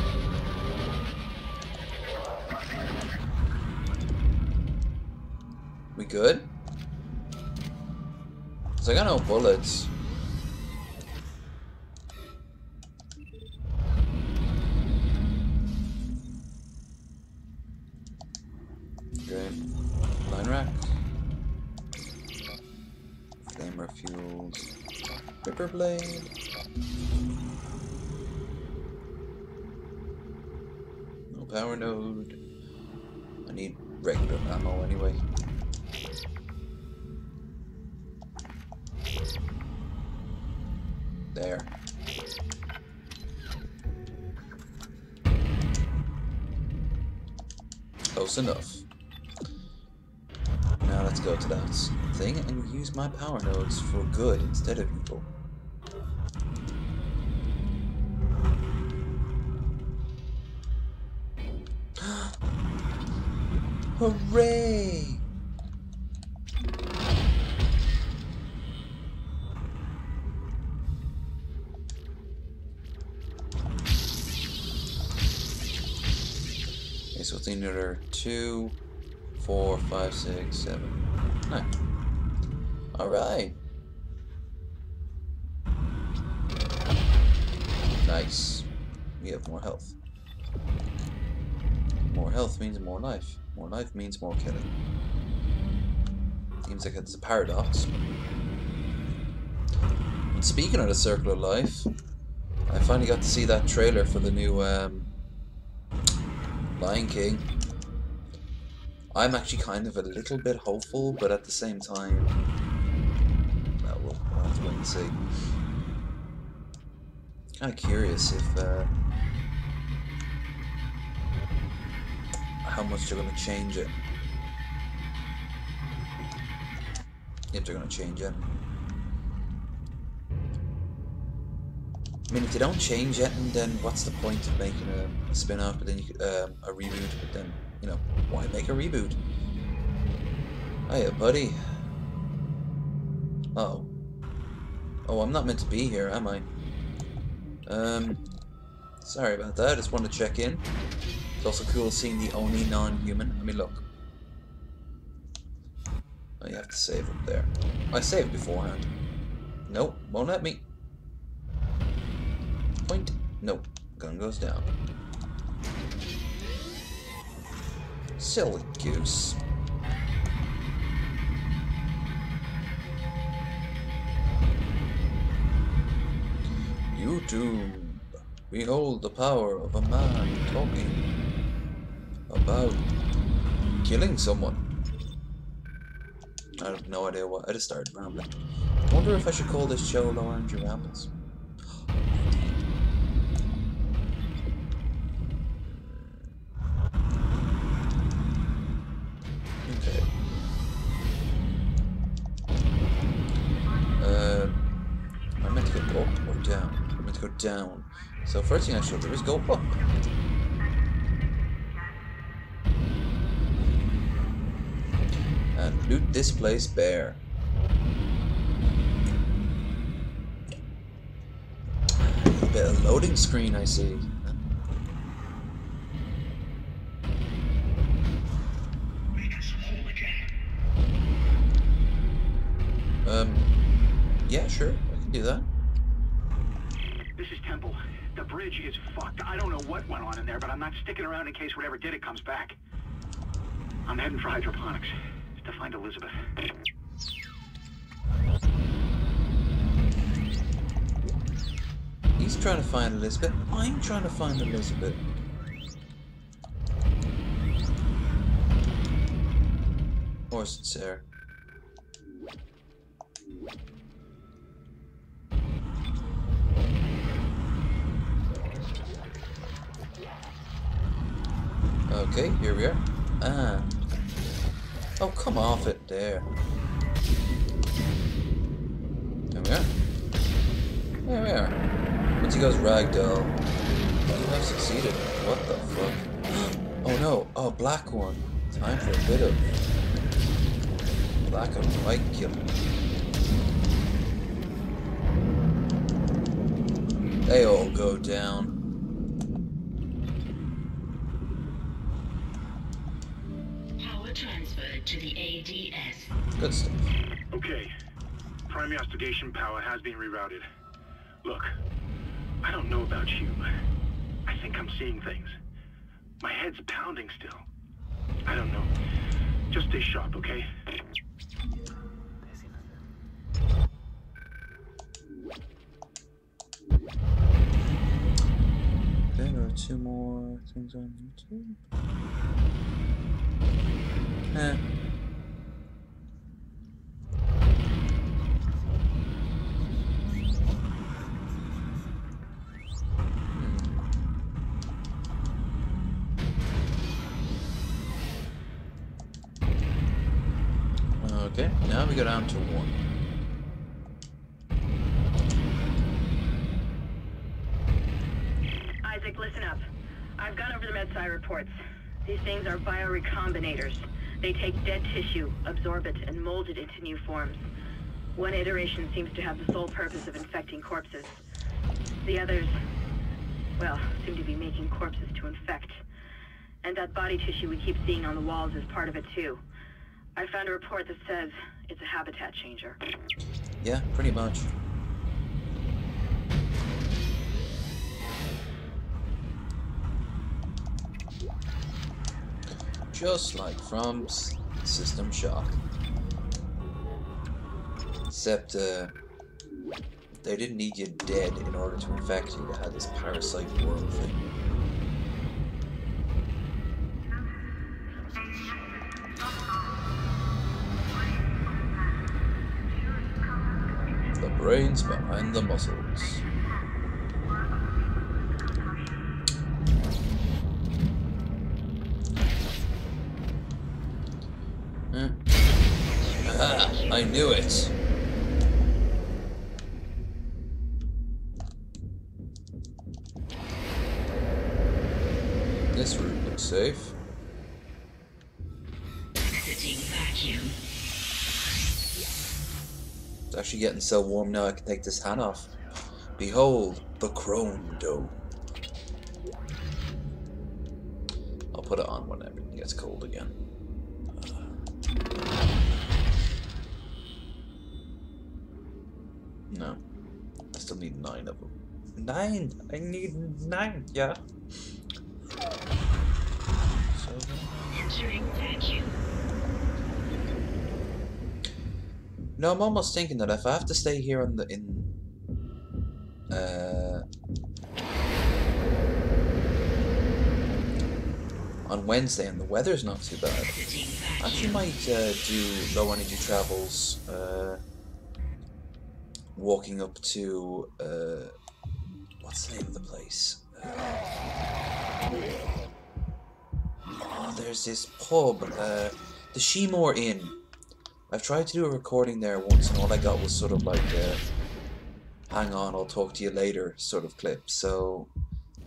We good? 'Cause I got no bullets. Great. Line rack. Flamer fuels. Ripper blade. No power node. I need regular ammo anyway. There. Close enough. Now let's go to that thing and use my power nodes for good instead of evil. Hooray! Okay, so it's either 2, 4, 5, 6, 7, 9. Alright. Nice. We have more health. More health means more life. More life means more killing. Seems like it's a paradox. And speaking of the circle of life, I finally got to see that trailer for the new Lion King. I'm actually kind of a little bit hopeful, but at the same time, well, we'll have to wait and see. Kind of curious if how much they're going to change it. If they're going to change it. I mean, if they don't change it, then what's the point of making a spin-off? But then you could, a reboot. But then, you know, why make a reboot? Hiya, buddy. Oh. Oh, I'm not meant to be here, am I? Sorry about that. I just wanted to check in. It's also cool seeing the only non-human. I mean, look. Oh, you have to save up there. I saved beforehand. Nope, won't let me. Point. Nope. Gun goes down. Silly goose. YouTube. Behold the power of a man talking about killing someone. I have no idea what. I just started rambling. I wonder if I should call this show Low Energy Rambles. Okay. I meant to go up or down. I meant to go down. So first thing I should do is go up. And loot this place bare. A bit of loading screen, I see. Yeah, sure, I can do that. This is Temple. The bridge is fucked. I don't know what went on in there, but I'm not sticking around in case whatever did it comes back. I'm heading for hydroponics to find Elizabeth. He's trying to find Elizabeth. I'm trying to find Elizabeth. Or is it Sarah? Okay, here we are. And oh, come off it there. There we are. There we are. Once he goes ragdoll, you have succeeded. What the fuck? Oh no! Oh, black one. Time for a bit of black and white killing. They all go down. Transferred to the ADS. Good stuff. Okay. Prime investigation power has been rerouted. Look, I don't know about you, but I think I'm seeing things. My head's pounding still. I don't know. Just stay sharp, okay? There are 2 more things on YouTube. Okay, now we go down to 1. Isaac, listen up. I've gone over the MedSci reports. These things are biorecombinators. They take dead tissue, absorb it, and mold it into new forms. One iteration seems to have the sole purpose of infecting corpses. The others, well, seem to be making corpses to infect. And that body tissue we keep seeing on the walls is part of it too. I found a report that says it's a habitat changer. Yeah, pretty much. Just like from System Shock. Except, they didn't need you dead in order to infect you. They had this parasite worm thing. The brains behind the muscles. Aha! I knew it! This room looks safe. Exiting vacuum. It's actually getting so warm now I can take this hat off. Behold, the chrome dome. I'll put it on when everything gets cold again. No. I still need 9 of them. 9! I need 9, yeah. Entering vacuum. No, I'm almost thinking that if I have to stay here on on Wednesday and the weather's not too bad, I actually might do low energy travels, walking up to what's the name of the place? Oh, there's this pub, the Shemore Inn. I've tried to do a recording there once and all I got was sort of like hang on, I'll talk to you later sort of clip. So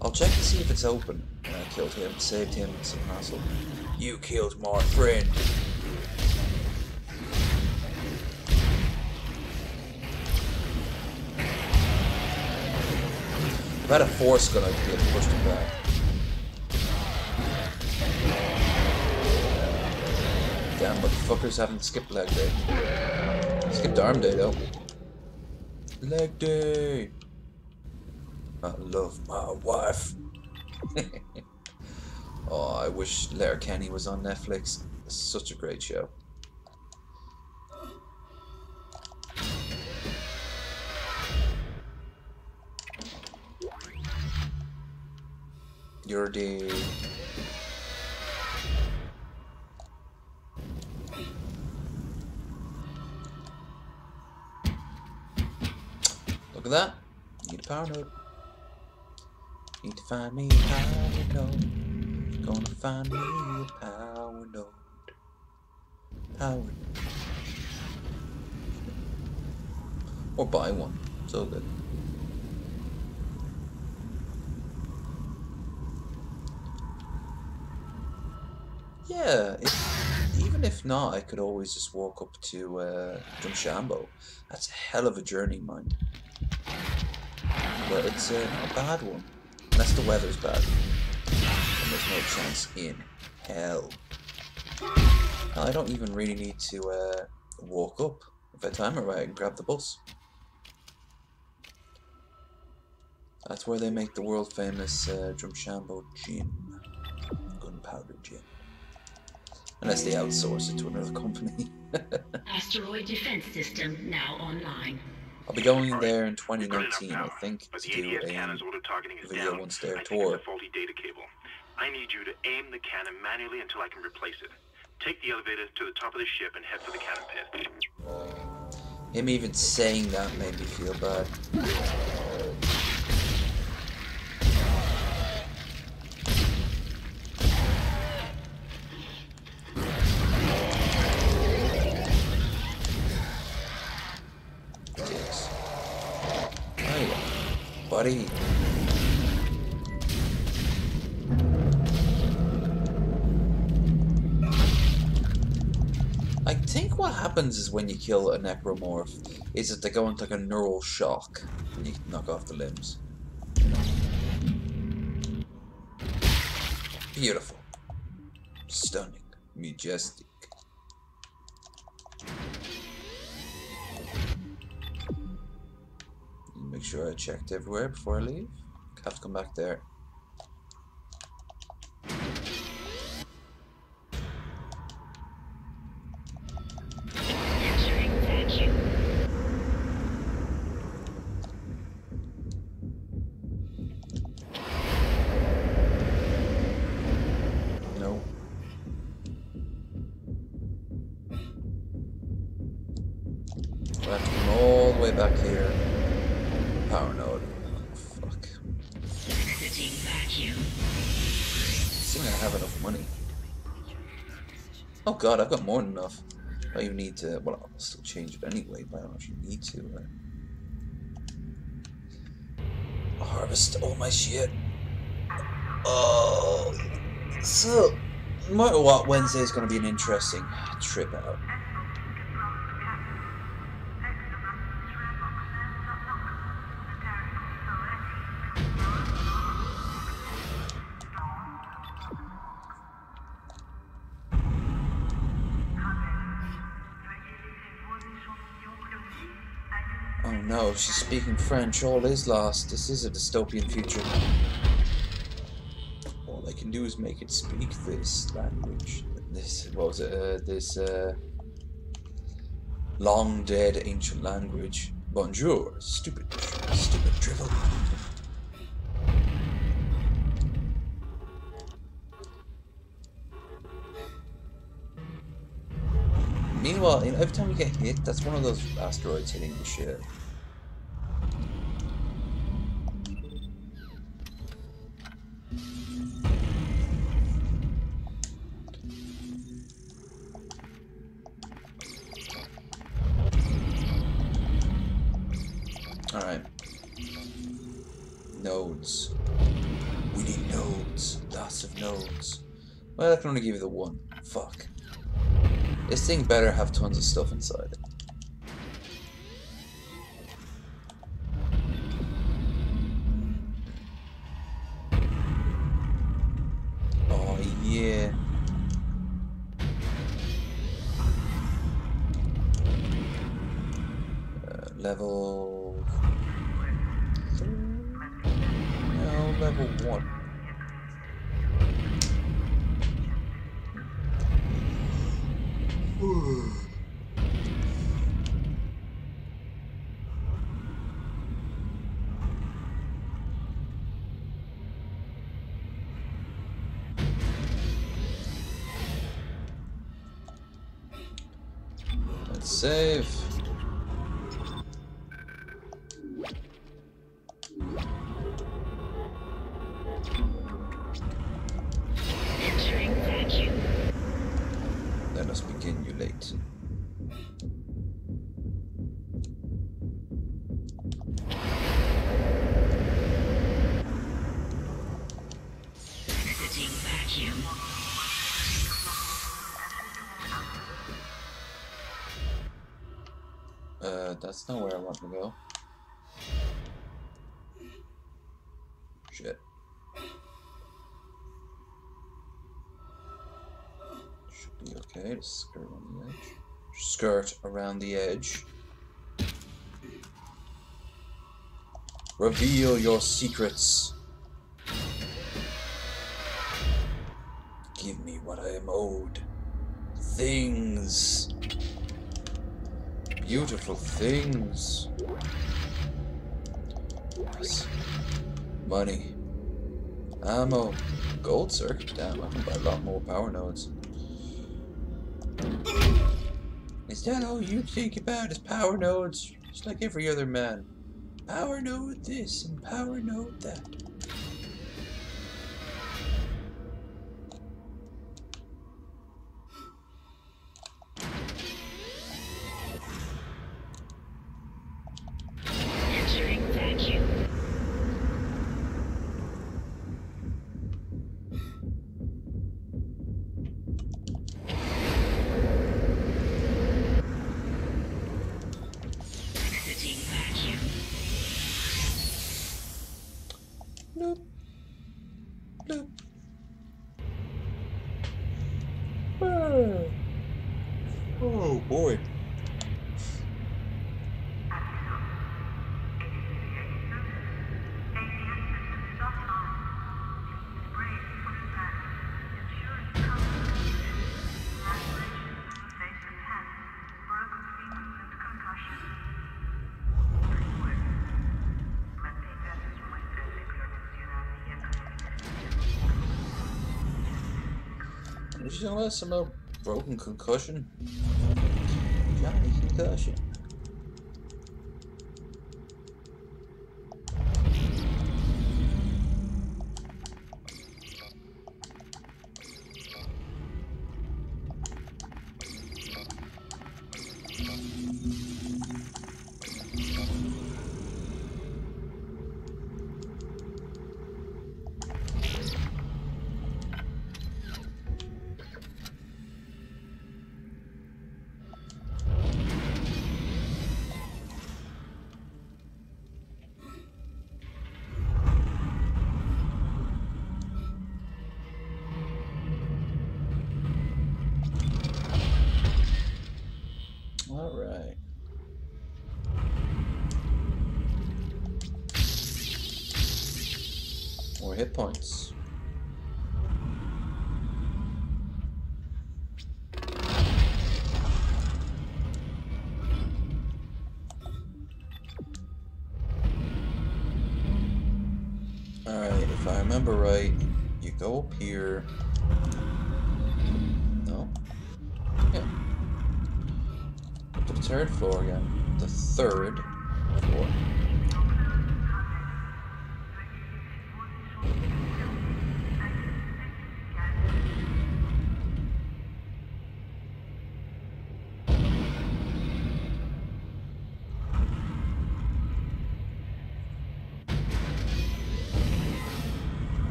I'll check to see if it's open. I killed him, saved him, some hassle. You killed my friend. If I had a force gun, I'd be able to push him back. Damn, motherfuckers haven't skipped leg day. Skipped arm day, though. Leg day! I love my wife. Oh, I wish Letterkenny was on Netflix. It's such a great show. You're the... Look at that. Need a power node. Need to find me a power node. Gonna find me a power node. Power node. Or buy one. So good. Yeah, even if not, I could always just walk up to Drumshambo. That's a hell of a journey, mind. But it's not a bad one. Unless the weather's bad. And there's no chance in hell. I don't even really need to walk up. If I time it right, I can grab the bus. That's where they make the world famous Drumshambo gin. Gunpowder gin. Unless they outsource it to another company. Asteroid defense system now online. I'll be going there in 2019, I think, to do a video once they're tour. Faulty data cable. I need you to aim the cannon manually until I can replace it. Take the elevator to the top of the ship and head for the cannon pit. Him even saying that made me feel bad. Buddy. I think what happens is when you kill a necromorph is that they go into like a neural shock when you knock off the limbs. Beautiful. Stunning. Majestic. Make sure I checked everywhere before I leave. Have to come back there. No. I have to come all the way back here. Power node. Oh, fuck. Assuming I have enough money. Oh god, I've got more than enough. I don't even need to. Well, I'll still change it anyway, but I don't actually need to. I'll harvest all my shit. Oh. So, no matter what, Wednesday is going to be an interesting trip out. Oh no, she's speaking French. All is lost. This is a dystopian future. All I can do is make it speak this language. This, what was it? This long dead ancient language. Bonjour, stupid drivel. Meanwhile, you know, every time we get hit, that's one of those asteroids hitting the ship. Alright. Nodes. We need nodes. Lots of nodes. Well, I can only give you the one. Fuck. This thing better have tons of stuff inside it. Oh yeah. Level 3? No, level 1. Let's save. Entering vacuum. Let us begin, you late. Exiting vacuum. That's not where I want to go. Shit. Should be okay to skirt on the edge. Skirt around the edge. Reveal your secrets. Give me what I am owed. Things. Beautiful things. Yes. Money. Ammo. Gold circuit. Damn, I can buy a lot more power nodes. Is that all you think about is power nodes? Just like every other man. Power node this and power node that. Entering vacuum. Oh boy. Did you know some about broken concussion? Johnny concussion. All right. More hit points. Alright, if I remember right, you go up here. No? Yeah. Up to the third floor again. The third floor.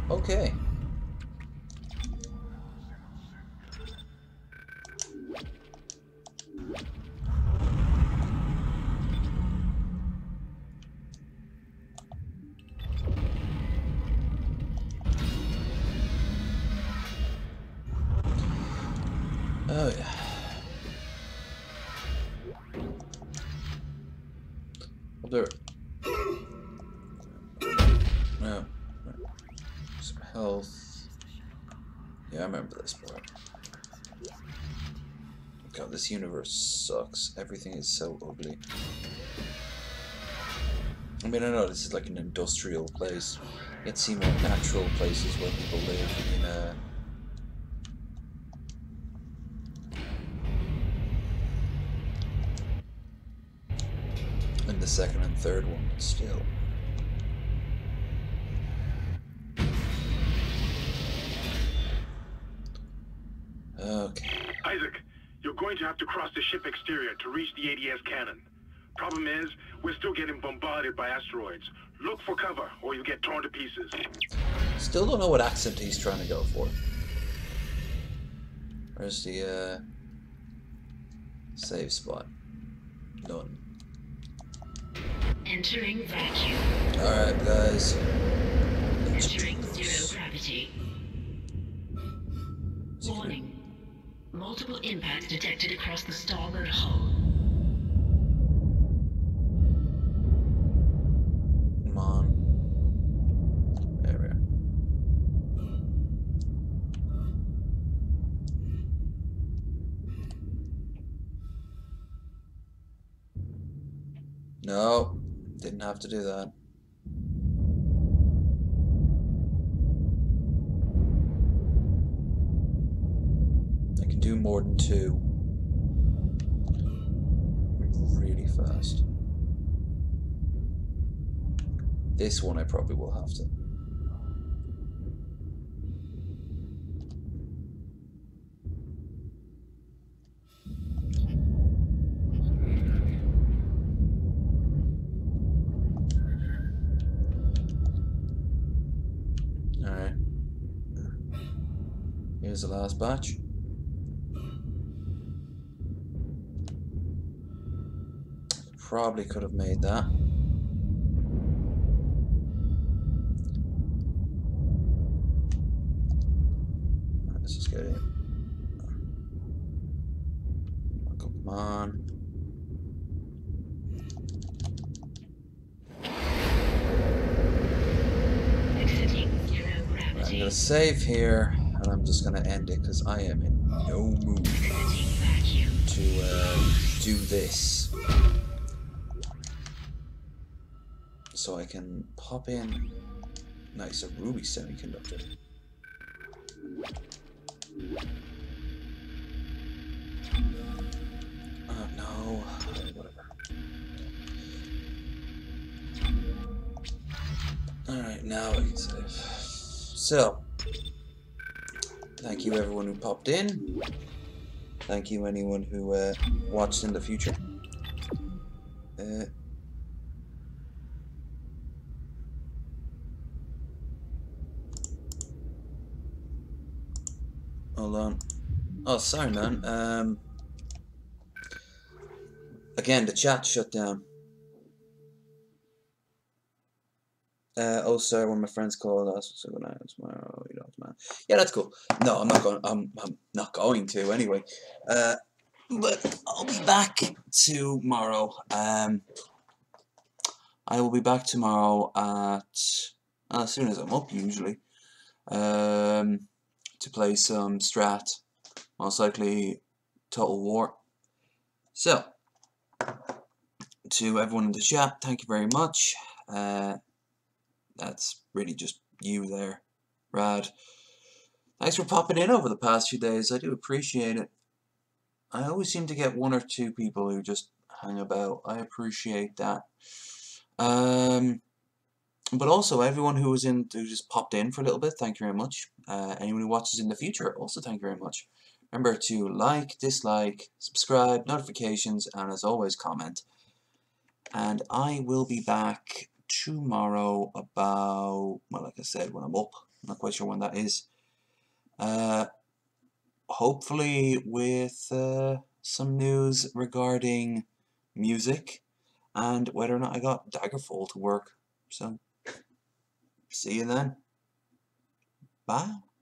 Okay. Oh yeah. Well, there. No. Some health. Yeah, I remember this part. God, this universe sucks. Everything is so ugly. I mean, I know this is like an industrial place. Yet see more natural places where people live in the second and third one, but still. Okay. Isaac, you're going to have to cross the ship exterior to reach the ADS cannon. Problem is, we're still getting bombarded by asteroids. Look for cover, or you'll get torn to pieces. Still don't know what accent he's trying to go for. Where's the, save spot? None. Entering vacuum. Alright, guys. Entering zero gravity. Warning. Multiple impacts detected across the starboard hull. Come on. There we are. No, didn't have to do that. I can do more than 2. Really fast. This one I probably will have to. Alright. Here's the last batch. Probably could have made that. Let's just get in. Come on. Exiting zero I'm gravity. gonna save here, and I'm just gonna end it because I am in no mood Exiting vacuum. to do this. So I can pop in. Nice, a ruby semiconductor. No, whatever. Alright, now I can save. So, thank you everyone who popped in. Thank you anyone who watched in the future. Hold on. Oh, sorry man. Again, the chat shut down. Oh, sorry, when my friends called us, so good night tomorrow. You don't, man. Yeah, that's cool. No, I'm not going. I'm not going to anyway. But I'll be back tomorrow. I will be back tomorrow at as soon as I'm up, usually. To play some Strat, most likely Total War. So, to everyone in the chat, thank you very much. That's really just you there, Rad. Thanks for popping in over the past few days. I do appreciate it. I always seem to get one or two people who just hang about. I appreciate that. But also everyone who just popped in for a little bit, thank you very much. Anyone who watches in the future, also thank you very much. Remember to like, dislike, subscribe, notifications, and as always, comment. And I will be back tomorrow about, well, like I said, when I'm up. I'm not quite sure when that is. Hopefully with some news regarding music and whether or not I got Daggerfall to work. So, see you then. Bye.